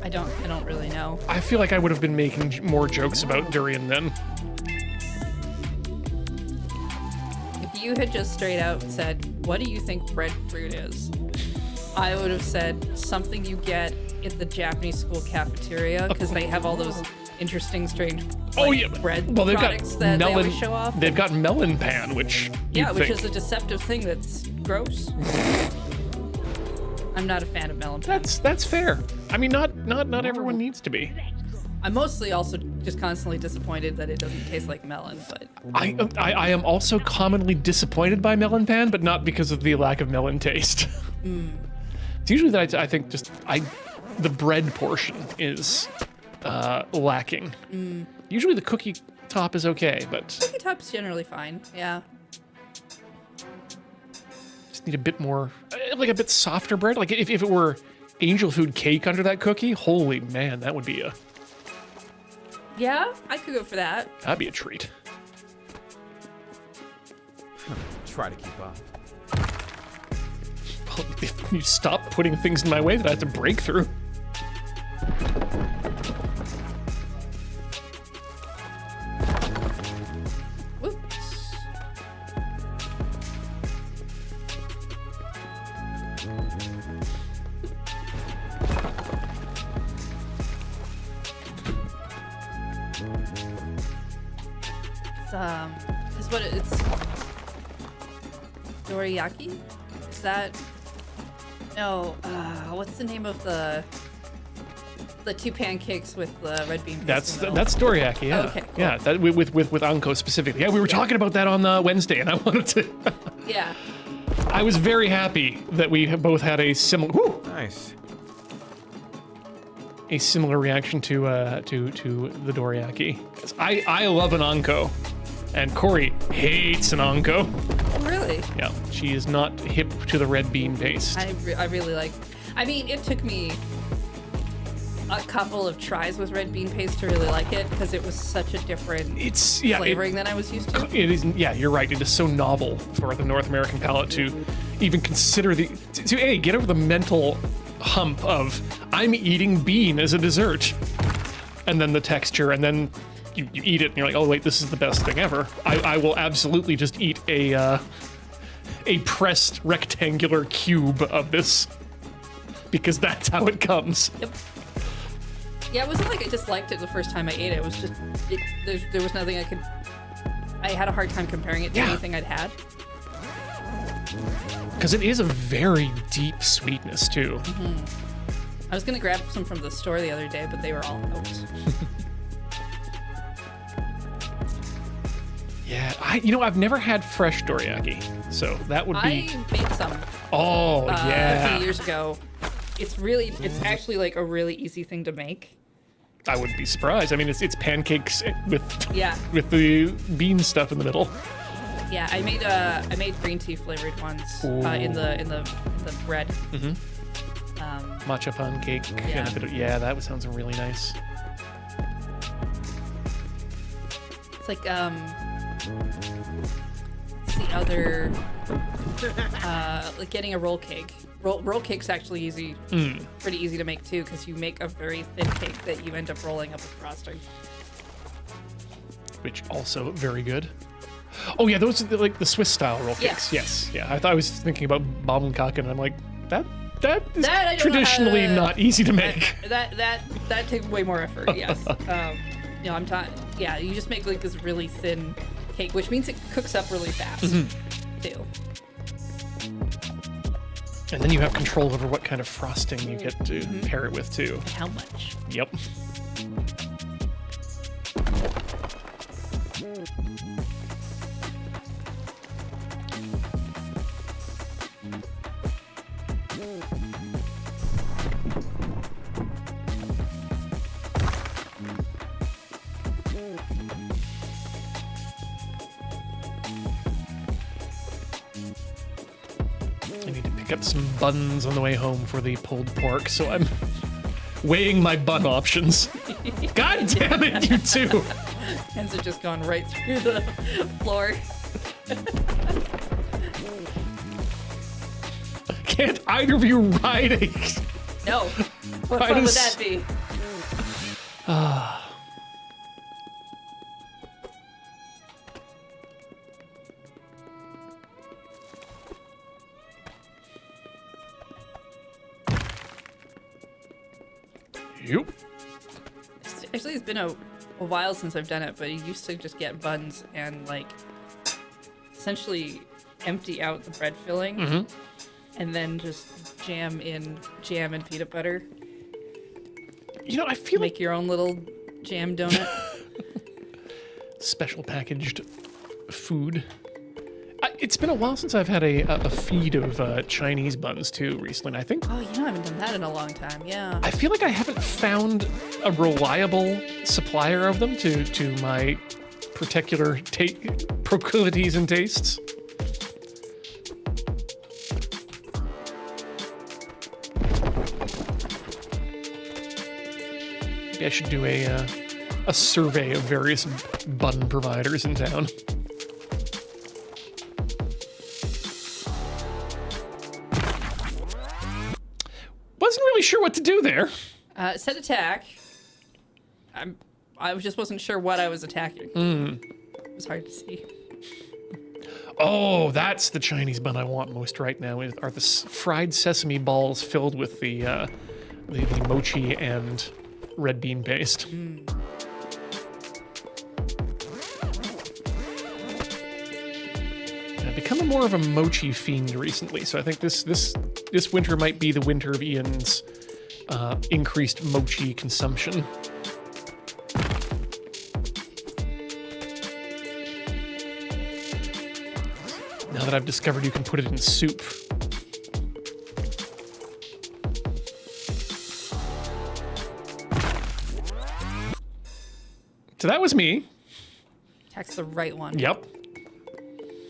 [SPEAKER 2] don't really know.
[SPEAKER 1] I feel like I would have been making more jokes about durian then.
[SPEAKER 2] If you had just straight out said, "What do you think breadfruit is?" I would have said something you get at the Japanese school cafeteria because they have all those interesting, strange bread
[SPEAKER 1] well, they've
[SPEAKER 2] products
[SPEAKER 1] got
[SPEAKER 2] that
[SPEAKER 1] melon,
[SPEAKER 2] they always show off.
[SPEAKER 1] They've got melon pan, which
[SPEAKER 2] which is a deceptive thing that's gross. I'm not a fan of melon pan.
[SPEAKER 1] That's fair. I mean, not everyone needs to be.
[SPEAKER 2] I'm mostly also just constantly disappointed that it doesn't taste like melon, but
[SPEAKER 1] I am also commonly disappointed by melon pan, but not because of the lack of melon taste. It's usually that I think the bread portion is lacking. Usually the cookie top is okay, but
[SPEAKER 2] cookie top's generally fine. Yeah.
[SPEAKER 1] just need a bit more, like a bit softer bread. Like if it were angel food cake under that cookie, holy man, that would be
[SPEAKER 2] Yeah, I could go for that.
[SPEAKER 1] that'd be a treat.
[SPEAKER 3] Try to keep up.
[SPEAKER 1] Well, if you stop putting things in my way that I have to break through.
[SPEAKER 2] Whoops. Is what it's dorayaki? Is that no? What's the name of the two pancakes with the red bean paste?
[SPEAKER 1] That's dorayaki, yeah.
[SPEAKER 2] Oh, okay, cool.
[SPEAKER 1] Yeah, that with anko specifically. Yeah, we were talking about that on Wednesday, and I wanted to.
[SPEAKER 2] Yeah.
[SPEAKER 1] I was very happy that we have both had a similar.
[SPEAKER 3] Nice.
[SPEAKER 1] A similar reaction to the dorayaki. 'Cause I love an anko, and Corey hates an anko.
[SPEAKER 2] Really?
[SPEAKER 1] Yeah, she is not hip to the red bean paste.
[SPEAKER 2] I really like. I mean, it took me a couple of tries with red bean paste to really like it because it was such a different flavoring than I was used to.
[SPEAKER 1] It is. Yeah, you're right. It is so novel for the North American palate to even consider to get over the mental hump of I'm eating bean as a dessert, and then the texture, and then you eat it and you're like, oh wait, this is the best thing ever. I will absolutely just eat a pressed rectangular cube of this because that's how it comes.
[SPEAKER 2] Yep. Yeah, it wasn't like I disliked it the first time I ate it. It was just there was nothing I had a hard time comparing it to anything I'd had.
[SPEAKER 1] Because it is a very deep sweetness too.
[SPEAKER 2] I was gonna grab some from the store the other day, but they were all out.
[SPEAKER 1] Yeah, I've never had fresh dorayaki, so that would be.
[SPEAKER 2] I made some.
[SPEAKER 1] Oh
[SPEAKER 2] A
[SPEAKER 1] yeah.
[SPEAKER 2] few years ago. It's actually like a really easy thing to make.
[SPEAKER 1] I wouldn't be surprised. I mean, it's pancakes with
[SPEAKER 2] Yeah.
[SPEAKER 1] with the bean stuff in the middle.
[SPEAKER 2] Yeah, I made green tea flavored ones in the bread.
[SPEAKER 1] Matcha pancake and a bit of, that sounds really nice.
[SPEAKER 2] It's like what's the other like getting a roll cake. Roll cake's actually easy, pretty easy to make too, because you make a very thin cake that you end up rolling up with frosting.
[SPEAKER 1] Which also very good. Oh yeah, those are like the Swiss style roll
[SPEAKER 2] Yeah.
[SPEAKER 1] cakes. Yes, yeah. I thought I was thinking about Baumkuchen, and I'm like, that is
[SPEAKER 2] That I don't know how
[SPEAKER 1] traditionally
[SPEAKER 2] to-
[SPEAKER 1] not easy to make.
[SPEAKER 2] That takes way more effort. Yes. You know, I'm talking. Yeah, you just make like this really thin cake, which means it cooks up really fast too.
[SPEAKER 1] And then you have control over what kind of frosting you get to pair it with too.
[SPEAKER 2] How much?
[SPEAKER 1] Yep. I need to pick up some buns on the way home for the pulled pork, so I'm weighing my bun options. God damn it, you two!
[SPEAKER 2] Hands are just gone right through the floor.
[SPEAKER 1] Can't either of you ride a...
[SPEAKER 2] No. What
[SPEAKER 1] Right
[SPEAKER 2] fun would
[SPEAKER 1] as-
[SPEAKER 2] that be?
[SPEAKER 1] Yep.
[SPEAKER 2] Actually, it's been a while since I've done it, but you used to just get buns and like essentially empty out the bread filling and then just jam and peanut butter.
[SPEAKER 1] You know, I feel like
[SPEAKER 2] Make your own little jam donut.
[SPEAKER 1] special packaged food. It's been a while since I've had a feed of Chinese buns too recently. And I think
[SPEAKER 2] Oh, I haven't done that in a long time. Yeah.
[SPEAKER 1] I feel like I haven't found a reliable supplier of them to my particular proclivities and tastes. Maybe I should do a survey of various bun providers in town. Wasn't really sure what to do there.
[SPEAKER 2] Set attack. I just wasn't sure what I was attacking. It was hard to see.
[SPEAKER 1] Oh, that's the Chinese bun I want most right now. Are the fried sesame balls filled with the mochi and red bean paste? I've become more of a mochi fiend recently, so I think this winter might be the winter of Ian's increased mochi consumption. Now that I've discovered you can put it in soup. So that was me.
[SPEAKER 2] Attack's the right one.
[SPEAKER 1] Yep.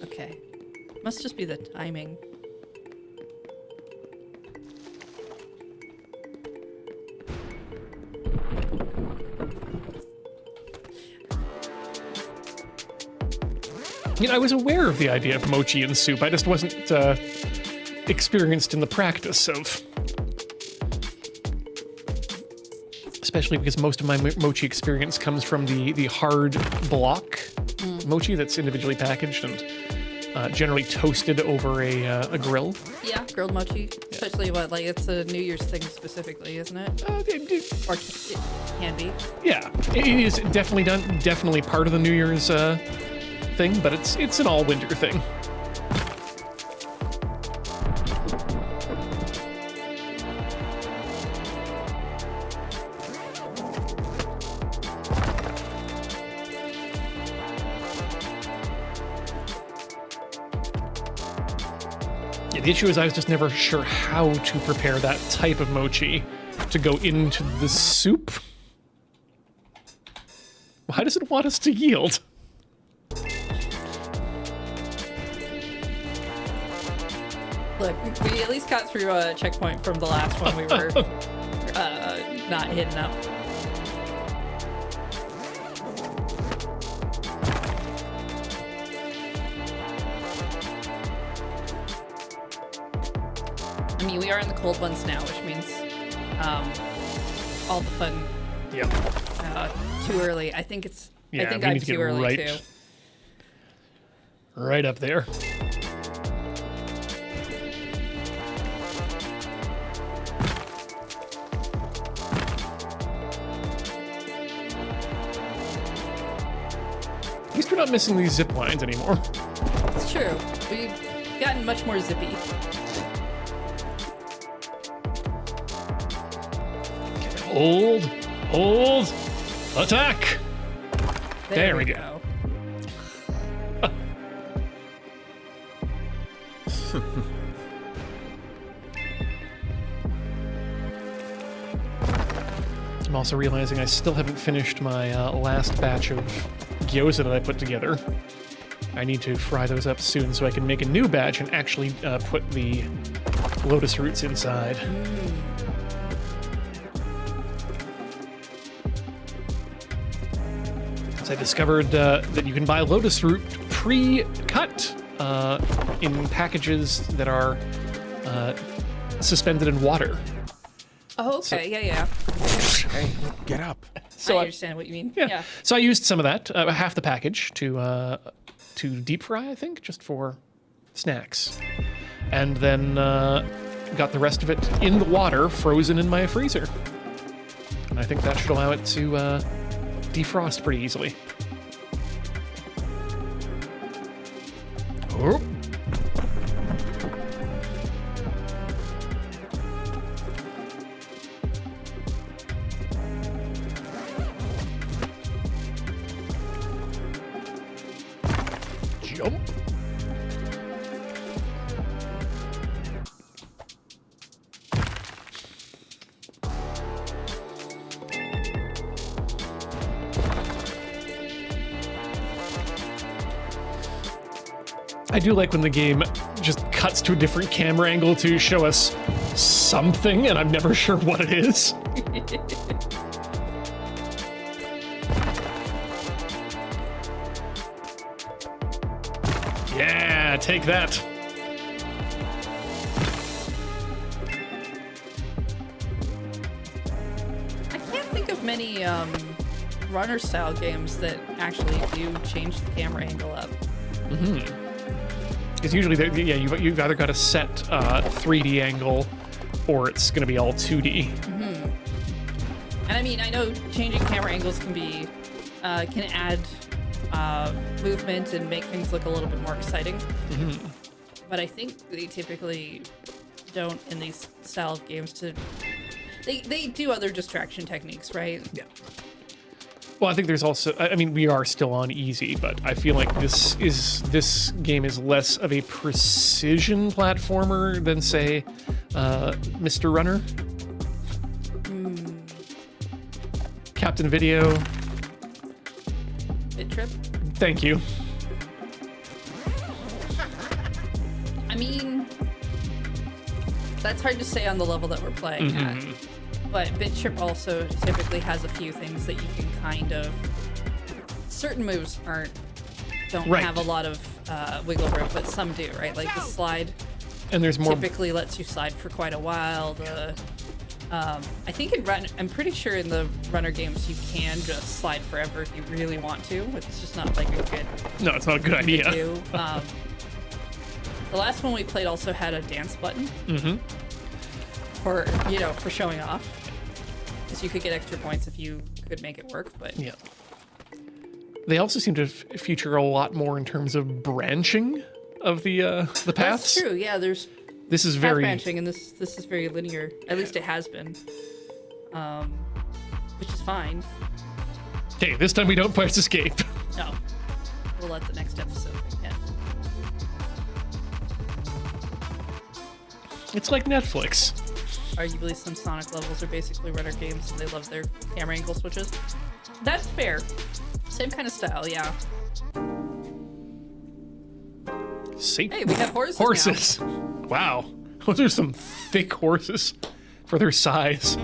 [SPEAKER 2] Okay. Must just be the timing.
[SPEAKER 1] I was aware of the idea of mochi in soup. I just wasn't experienced in the practice of. Especially because most of my mochi experience comes from the hard block mochi that's individually packaged and generally toasted over a grill.
[SPEAKER 2] Yeah, grilled mochi. Especially what, like, it's a New Year's thing specifically, isn't it? Or it can be.
[SPEAKER 1] Yeah, it is definitely done. Definitely part of the New Year's thing, but it's an all winter thing. Yeah, the issue is I was just never sure how to prepare that type of mochi to go into the soup. Why does it want us to yield?
[SPEAKER 2] Look, we at least got through a checkpoint from the last one we were not hitting up. I mean, we are in the cold ones now, which means all the fun
[SPEAKER 1] Yep.
[SPEAKER 2] too early. I think it's.
[SPEAKER 1] Yeah,
[SPEAKER 2] I think
[SPEAKER 1] we
[SPEAKER 2] I'm
[SPEAKER 1] need to
[SPEAKER 2] too
[SPEAKER 1] get
[SPEAKER 2] early
[SPEAKER 1] right.
[SPEAKER 2] too.
[SPEAKER 1] Right up there. At least we're not missing these zip lines anymore.
[SPEAKER 2] It's true. We've gotten much more zippy.
[SPEAKER 1] Hold, hold, attack. There we go. I'm also realizing I still haven't finished my last batch of gyoza that I put together. I need to fry those up soon so I can make a new batch and actually put the lotus roots inside. So I discovered that you can buy lotus root pre-cut in packages that are suspended in water.
[SPEAKER 2] Oh, okay. Yeah.
[SPEAKER 3] Hey, get up.
[SPEAKER 2] I understand what you mean. Yeah.
[SPEAKER 1] So I used some of that, half the package, to deep fry, I think, just for snacks. And then got the rest of it in the water, frozen in my freezer. And I think that should allow it to defrost pretty easily. Oh. Jump. I do like when the game just cuts to a different camera angle to show us something, and I'm never sure what it is. Yeah, take that.
[SPEAKER 2] I can't think of many runner-style games that actually do change the camera angle up.
[SPEAKER 1] Because usually, you've either got a set 3D angle, or it's going to be all 2D.
[SPEAKER 2] And I mean, I know changing camera angles can be can add movement and make things look a little bit more exciting. But I think they typically don't in these style of games. They do other distraction techniques, right?
[SPEAKER 1] Yeah. Well, I think there's also, I mean, we are still on easy, but I feel like this game is less of a precision platformer than, say, Mr. Runner. Captain Video.
[SPEAKER 2] Bit Trip.
[SPEAKER 1] Thank you.
[SPEAKER 2] I mean, that's hard to say on the level that we're playing at. But Bit Trip also typically has a few things that you can kind of. Certain moves don't
[SPEAKER 1] Right.
[SPEAKER 2] have a lot of wiggle room, but some do, right? Like the slide
[SPEAKER 1] And there's more.
[SPEAKER 2] typically lets you slide for quite a while. I think I'm pretty sure in the runner games you can just slide forever if you really want to. It's just not like a good
[SPEAKER 1] No, it's not a good
[SPEAKER 2] thing to
[SPEAKER 1] idea.
[SPEAKER 2] do. The last one we played also had a dance button. For showing off. Because you could get extra points if you could make it work, but
[SPEAKER 1] Yeah. They also seem to feature a lot more in terms of branching of the paths.
[SPEAKER 2] that's true. Yeah, there's
[SPEAKER 1] This is
[SPEAKER 2] path
[SPEAKER 1] very.
[SPEAKER 2] branching, and this is very linear. At least it has been, which is fine.
[SPEAKER 1] Okay, this time we don't press escape.
[SPEAKER 2] No, we'll let the next episode begin.
[SPEAKER 1] It's like Netflix.
[SPEAKER 2] Arguably, some Sonic levels are basically runner games, and they love their camera angle switches. That's fair. Same kind of style, yeah.
[SPEAKER 1] See?
[SPEAKER 2] Hey, we have horses. now.
[SPEAKER 1] Horses. Wow. Those are some thick horses for their size.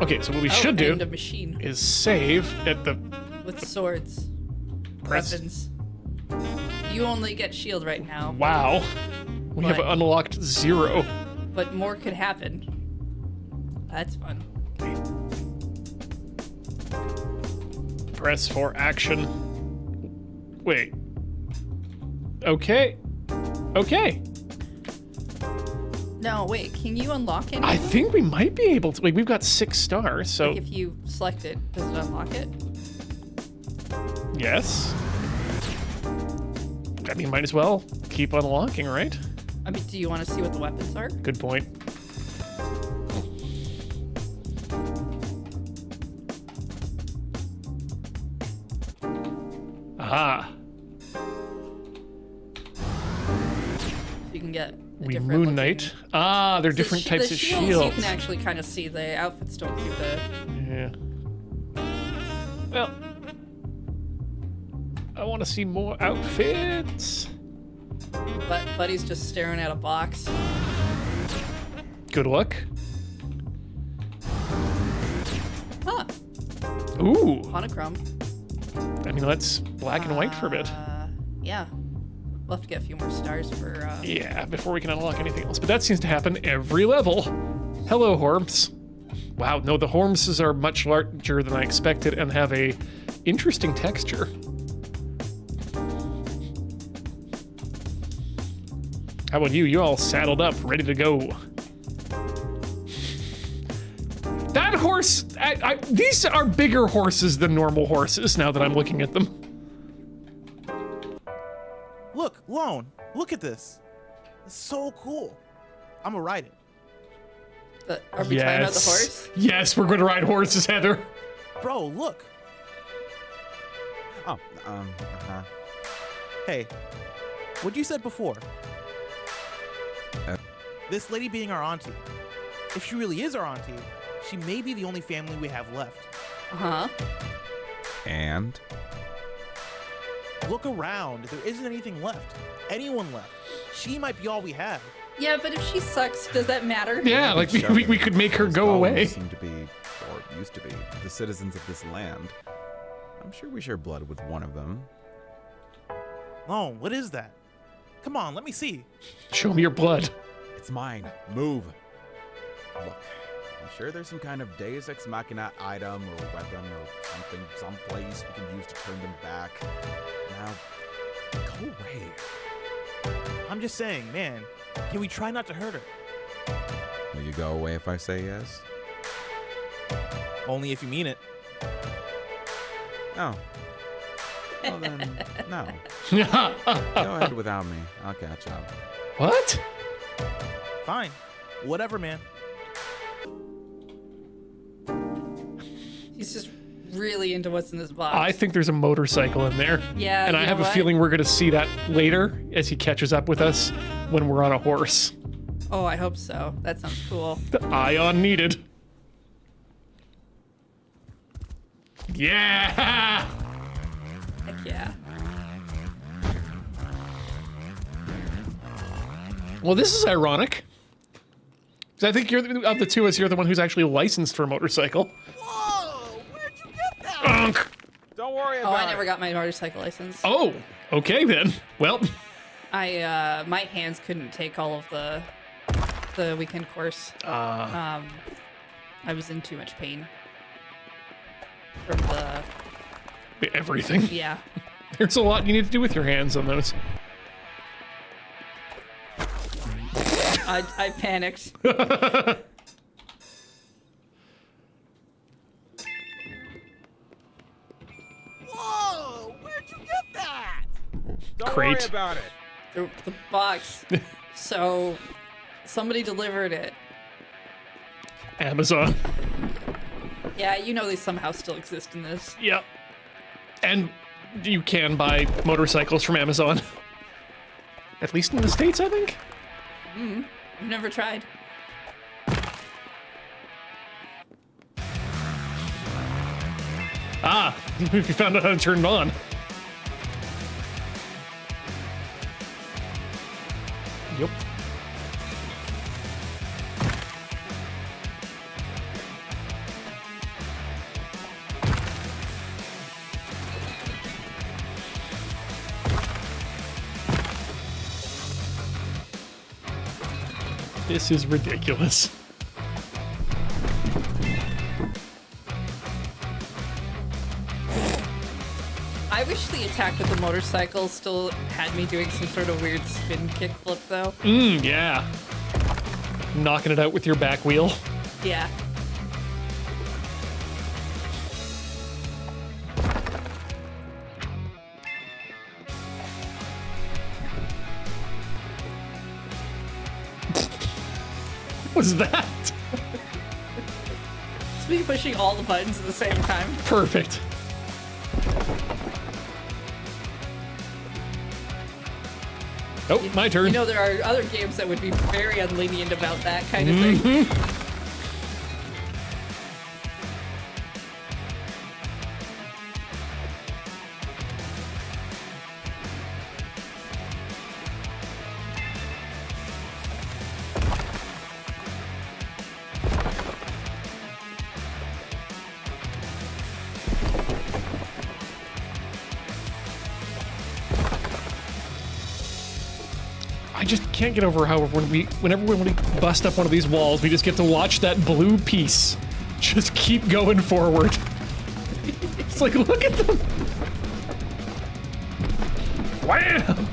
[SPEAKER 1] Okay, so what we should do
[SPEAKER 2] and a machine
[SPEAKER 1] is save at the
[SPEAKER 2] with swords,
[SPEAKER 1] press.
[SPEAKER 2] weapons. You only get shield right now.
[SPEAKER 1] Wow. We have
[SPEAKER 2] But-
[SPEAKER 1] unlocked 0.
[SPEAKER 2] But more could happen. That's fun.
[SPEAKER 1] Press for action. Wait. Okay. Okay.
[SPEAKER 2] No, wait. Can you unlock it?
[SPEAKER 1] I think we might be able to. Like, we've got 6 stars, so
[SPEAKER 2] If you select it, does it unlock it?
[SPEAKER 1] yes. I mean, might as well keep unlocking, right?
[SPEAKER 2] I mean, do you want to see what the weapons are?
[SPEAKER 1] Good point. Aha.
[SPEAKER 2] You can get.
[SPEAKER 1] We
[SPEAKER 2] different
[SPEAKER 1] Moon
[SPEAKER 2] looking-
[SPEAKER 1] Knight. Ah, they're different
[SPEAKER 2] The
[SPEAKER 1] types of
[SPEAKER 2] shields.
[SPEAKER 1] shields.
[SPEAKER 2] You can actually kind of see the outfits don't do the.
[SPEAKER 1] Yeah. Well, I want to see more outfits.
[SPEAKER 2] But Buddy's just staring at a box.
[SPEAKER 1] Good luck.
[SPEAKER 2] Huh.
[SPEAKER 1] Ooh.
[SPEAKER 2] Monochrome.
[SPEAKER 1] I mean, let's black and white for a bit.
[SPEAKER 2] Yeah. We'll have to get a few more stars for.
[SPEAKER 1] Yeah, before we can unlock anything else. But that seems to happen every level. Hello, Horms. Wow, no, the Hormses are much larger than I expected and have a interesting texture. How about you? You all saddled up, ready to go. That horse, these are bigger horses than normal horses now that I'm looking at them.
[SPEAKER 4] Look, Lone, look at this. It's so cool. I'm gonna ride it.
[SPEAKER 2] Are we talking about the horse?
[SPEAKER 1] Yes, we're going to ride horses, Heather.
[SPEAKER 4] Bro, look.
[SPEAKER 3] Oh, uh-huh.
[SPEAKER 4] Hey, what you said before?
[SPEAKER 3] Uh.
[SPEAKER 4] This lady being our auntie. If she really is our auntie, she may be the only family we have left.
[SPEAKER 2] Uh huh.
[SPEAKER 3] And?
[SPEAKER 4] Look around. There isn't anything left. Anyone left. She might be all we have.
[SPEAKER 2] Yeah, but if she sucks, does that matter?
[SPEAKER 1] Yeah, like we could make her
[SPEAKER 3] Those
[SPEAKER 1] go
[SPEAKER 3] golems
[SPEAKER 1] away.
[SPEAKER 3] Seem to be, or used to be, the citizens of this land. I'm sure we share blood with one of them.
[SPEAKER 4] Lone, what is that? Come on, let me see.
[SPEAKER 1] Show me your blood.
[SPEAKER 3] It's mine. Move. Look, I'm sure there's some kind of Deus Ex Machina item or weapon or something, someplace we can use to turn them back. Now, go away.
[SPEAKER 4] I'm just saying, man, can we try not to hurt her?
[SPEAKER 3] Will you go away if I say yes?
[SPEAKER 4] Only if you mean it.
[SPEAKER 3] Oh. Well then, no.
[SPEAKER 1] What?
[SPEAKER 3] Go ahead without me. I'll catch up.
[SPEAKER 4] Fine. Whatever, man.
[SPEAKER 2] He's just really into what's in this box.
[SPEAKER 1] I think there's a motorcycle in there.
[SPEAKER 2] Yeah,
[SPEAKER 1] And I
[SPEAKER 2] you
[SPEAKER 1] have
[SPEAKER 2] know
[SPEAKER 1] a
[SPEAKER 2] what?
[SPEAKER 1] feeling we're going to see that later as he catches up with us when we're on a horse.
[SPEAKER 2] Oh, I hope so. That sounds cool.
[SPEAKER 1] Ion needed. Yeah!
[SPEAKER 2] Heck yeah.
[SPEAKER 1] Well, this is ironic. Because I think of the two of us, you're the one who's actually licensed for a motorcycle.
[SPEAKER 4] Whoa! Where'd you get that?
[SPEAKER 1] Unk.
[SPEAKER 3] Don't worry
[SPEAKER 2] Oh,
[SPEAKER 3] about
[SPEAKER 2] I never got my motorcycle license.
[SPEAKER 1] Oh, okay then. Well,
[SPEAKER 2] My hands couldn't take all of the weekend course. I was in too much pain from the
[SPEAKER 1] everything.
[SPEAKER 2] yeah.
[SPEAKER 1] There's a lot you need to do with your hands on those.
[SPEAKER 2] I panicked.
[SPEAKER 4] Whoa! Where'd you get that?
[SPEAKER 3] Don't
[SPEAKER 1] Crate.
[SPEAKER 3] worry about it.
[SPEAKER 2] The box. So somebody delivered it.
[SPEAKER 1] Amazon.
[SPEAKER 2] Yeah, you know they somehow still exist in this.
[SPEAKER 1] Yep. And you can buy motorcycles from Amazon. At least in the States, I think.
[SPEAKER 2] I've never tried.
[SPEAKER 1] Ah, you found out how to turn it on. Yep. This is ridiculous.
[SPEAKER 2] I wish the attack with the motorcycle still had me doing some sort of weird spin kickflip, though.
[SPEAKER 1] Yeah. Knocking it out with your back wheel.
[SPEAKER 2] Yeah.
[SPEAKER 1] What was that?
[SPEAKER 2] It's me pushing all the buttons at the same time.
[SPEAKER 1] Perfect. Oh, my turn.
[SPEAKER 2] You know, there are other games that would be very unlenient about that kind of thing.
[SPEAKER 1] I just can't get over how whenever we bust up one of these walls, we just get to watch that blue piece just keep going forward. It's like, look at them. Wham!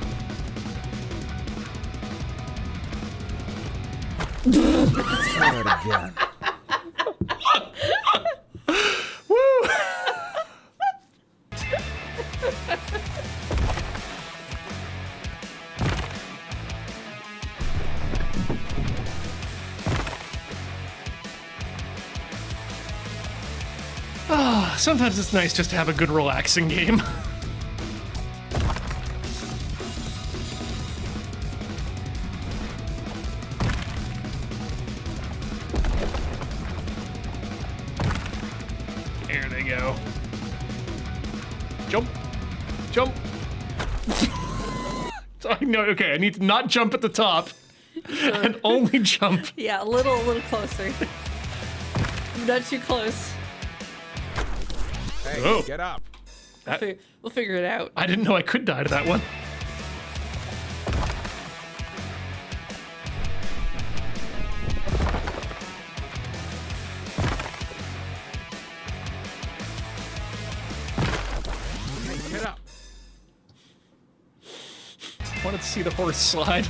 [SPEAKER 3] Try it again.
[SPEAKER 1] Woo! Sometimes it's nice just to have a good relaxing game. There they go. Jump. Jump. Okay, I need to not jump at the top and only jump.
[SPEAKER 2] Yeah, a little closer. Not too close.
[SPEAKER 3] Hey,
[SPEAKER 1] Oh.
[SPEAKER 3] get up.
[SPEAKER 2] We'll figure it out.
[SPEAKER 1] I didn't know I could die to that one.
[SPEAKER 3] Hey, get up.
[SPEAKER 1] Wanted to see the horse slide.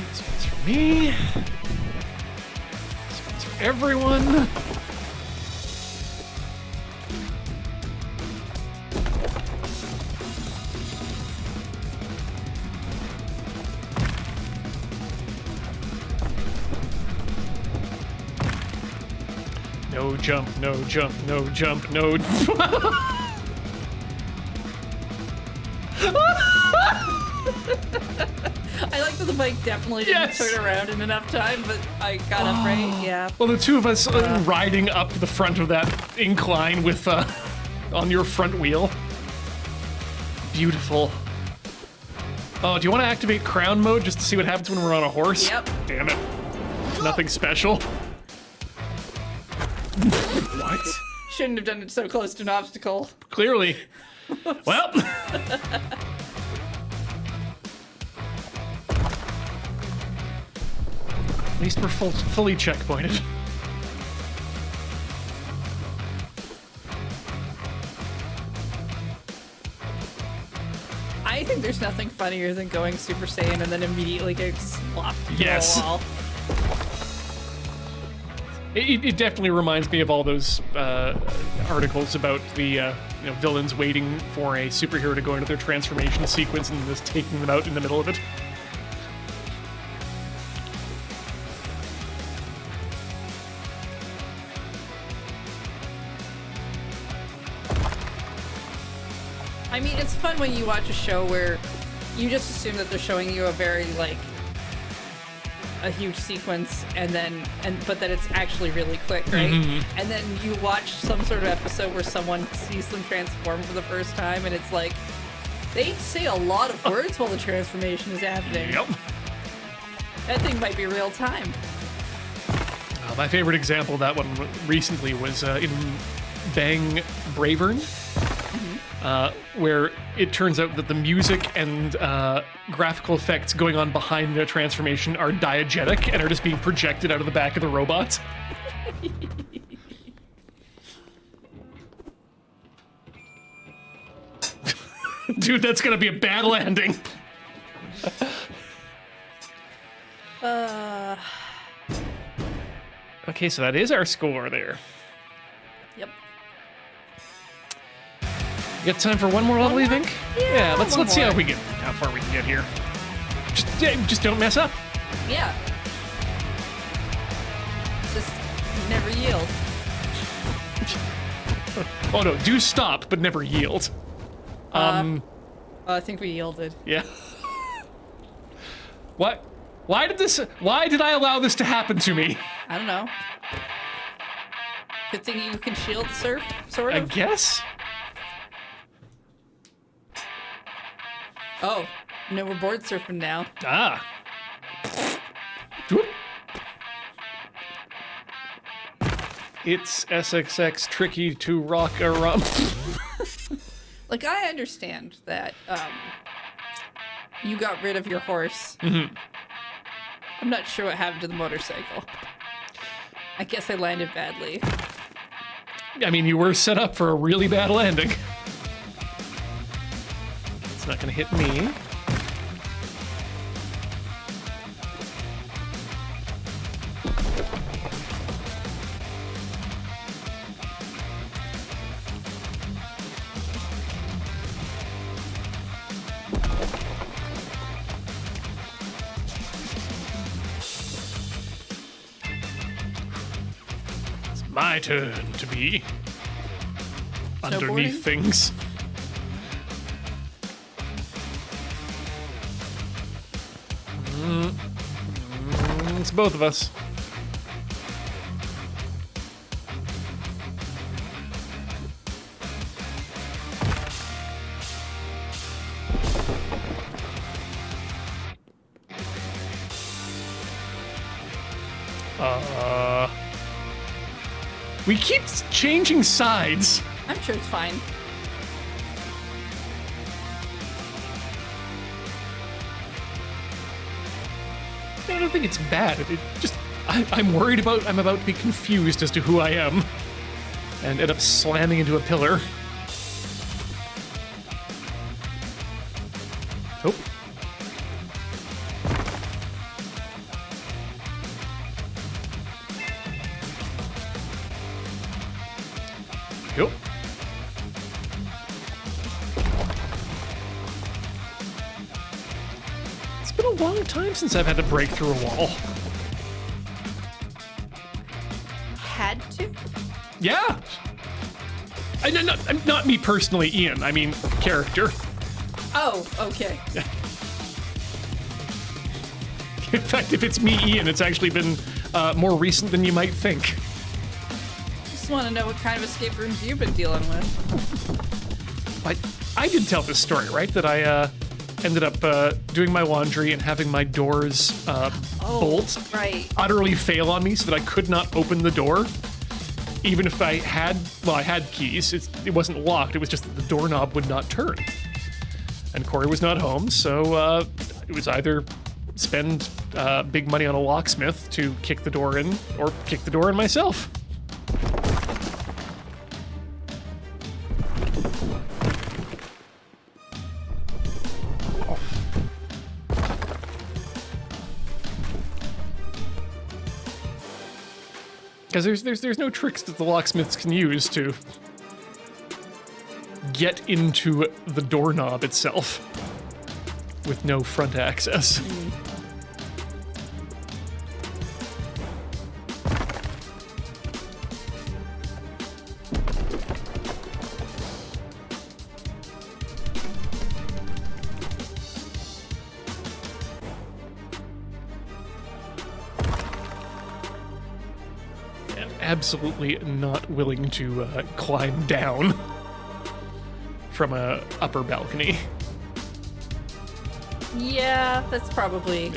[SPEAKER 1] This one's for me. This one's for everyone. No jump, no jump, no jump, no.
[SPEAKER 2] I like that the bike definitely didn't
[SPEAKER 1] Yes.
[SPEAKER 2] turn around in enough time, but I got up right. Yeah.
[SPEAKER 1] Well, the two of us riding up the front of that incline with on your front wheel. Beautiful. Oh, do you want to activate crown mode just to see what happens when we're on a horse?
[SPEAKER 2] Yep.
[SPEAKER 1] Damn it. Nothing special.
[SPEAKER 3] What?
[SPEAKER 2] Shouldn't have done it so close to an obstacle.
[SPEAKER 1] Clearly. Well. At least we're fully checkpointed.
[SPEAKER 2] I think there's nothing funnier than going Super Saiyan and then immediately getting slopped through
[SPEAKER 1] Yes.
[SPEAKER 2] a wall.
[SPEAKER 1] It definitely reminds me of all those articles about the villains waiting for a superhero to go into their transformation sequence and just taking them out in the middle of it.
[SPEAKER 2] I mean, it's fun when you watch a show where you just assume that they're showing you a very, like, a huge sequence but that it's actually really quick, right?
[SPEAKER 1] Mm-hmm.
[SPEAKER 2] And then you watch some sort of episode where someone sees them transform for the first time and it's like, they say a lot of words while the transformation is happening.
[SPEAKER 1] Yep.
[SPEAKER 2] That thing might be real time.
[SPEAKER 1] My favorite example of that one recently was in Bang Bravern, where it turns out that the music and graphical effects going on behind the transformation are diegetic and are just being projected out of the back of the robot. Dude, that's gonna be a bad landing. Okay, so that is our score there.
[SPEAKER 2] Yep.
[SPEAKER 1] You got time for one more level, you think?
[SPEAKER 2] Yeah,
[SPEAKER 1] let's
[SPEAKER 2] one
[SPEAKER 1] see
[SPEAKER 2] more.
[SPEAKER 1] how far we can get here. Just don't mess up.
[SPEAKER 2] Yeah. Just never yield.
[SPEAKER 1] Oh no, do stop, but never yield.
[SPEAKER 2] I think we yielded.
[SPEAKER 1] Yeah. What? Why did I allow this to happen to me?
[SPEAKER 2] I don't know. Good thing you can shield surf, sort
[SPEAKER 1] I
[SPEAKER 2] of.
[SPEAKER 1] guess.
[SPEAKER 2] Oh, no, we're board surfing now.
[SPEAKER 1] Ah. Whoop. It's SXX tricky to rock a rump.
[SPEAKER 2] Like, I understand that you got rid of your horse.
[SPEAKER 1] Mm-hmm.
[SPEAKER 2] I'm not sure what happened to the motorcycle. I guess I landed badly.
[SPEAKER 1] I mean, you were set up for a really bad landing. It's not gonna hit me. My turn to be underneath
[SPEAKER 2] Snowboarding?
[SPEAKER 1] things. It's both of us. We keep changing sides.
[SPEAKER 2] I'm sure it's fine.
[SPEAKER 1] I don't think it's bad. It just I'm worried about I'm about to be confused as to who I am, and end up slamming into a pillar. Oh. Yep. It's been a long time since I've had to break through a wall.
[SPEAKER 2] Had to?
[SPEAKER 1] Yeah. Not me personally, Ian. I mean, character.
[SPEAKER 2] Oh, okay.
[SPEAKER 1] In fact, if it's me, Ian, it's actually been more recent than you might think.
[SPEAKER 2] Just want to know what kind of escape rooms you've been dealing with.
[SPEAKER 1] But I did tell this story, right? That I ended up doing my laundry and having my doors bolt
[SPEAKER 2] Right.
[SPEAKER 1] utterly fail on me so that I could not open the door. Even if I had keys, it wasn't locked. It was just that the doorknob would not turn. And Corey was not home, so it was either spend big money on a locksmith to kick the door in, or kick the door in myself. Because there's no tricks that the locksmiths can use to get into the doorknob itself with no front access. And absolutely not willing to climb down from a upper balcony.
[SPEAKER 2] Yeah, that's probably.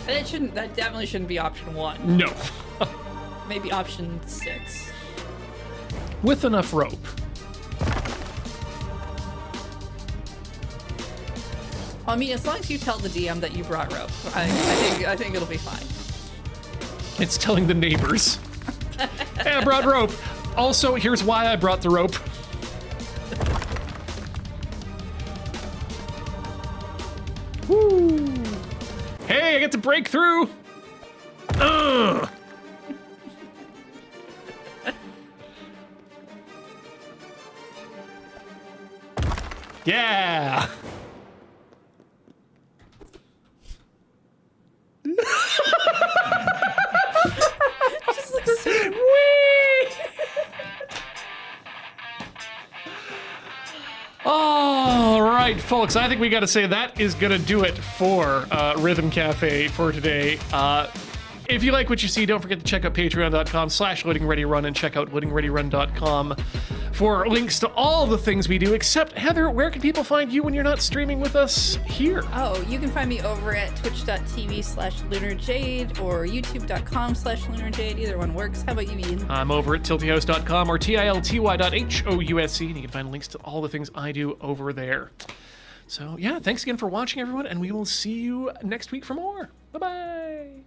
[SPEAKER 2] And that definitely shouldn't be option 1.
[SPEAKER 1] No.
[SPEAKER 2] Maybe option 6.
[SPEAKER 1] With enough rope.
[SPEAKER 2] I mean, as long as you tell the DM that you brought rope, I think it'll be fine.
[SPEAKER 1] It's telling the neighbors. Hey, I brought rope. Also, here's why I brought the rope. Woo! Hey, I get to break through. Ugh. Yeah.
[SPEAKER 2] Just looks so
[SPEAKER 1] Whee! All right, folks, I think we got to say that is going to do it for Rhythm Cafe for today. If you like what you see, don't forget to check out patreon.com/loadingreadyrun and check out loadingreadyrun.com for links to all the things we do, except, Heather, where can people find you when you're not streaming with us here?
[SPEAKER 2] Oh, you can find me over at twitch.tv/lunarjade or youtube.com/lunarjade. Either one works. How about you, Ian?
[SPEAKER 1] I'm over at tiltyhouse.com or tilty.house, and you can find links to all the things I do over there. So, yeah, thanks again for watching, everyone, and we will see you next week for more. Bye-bye.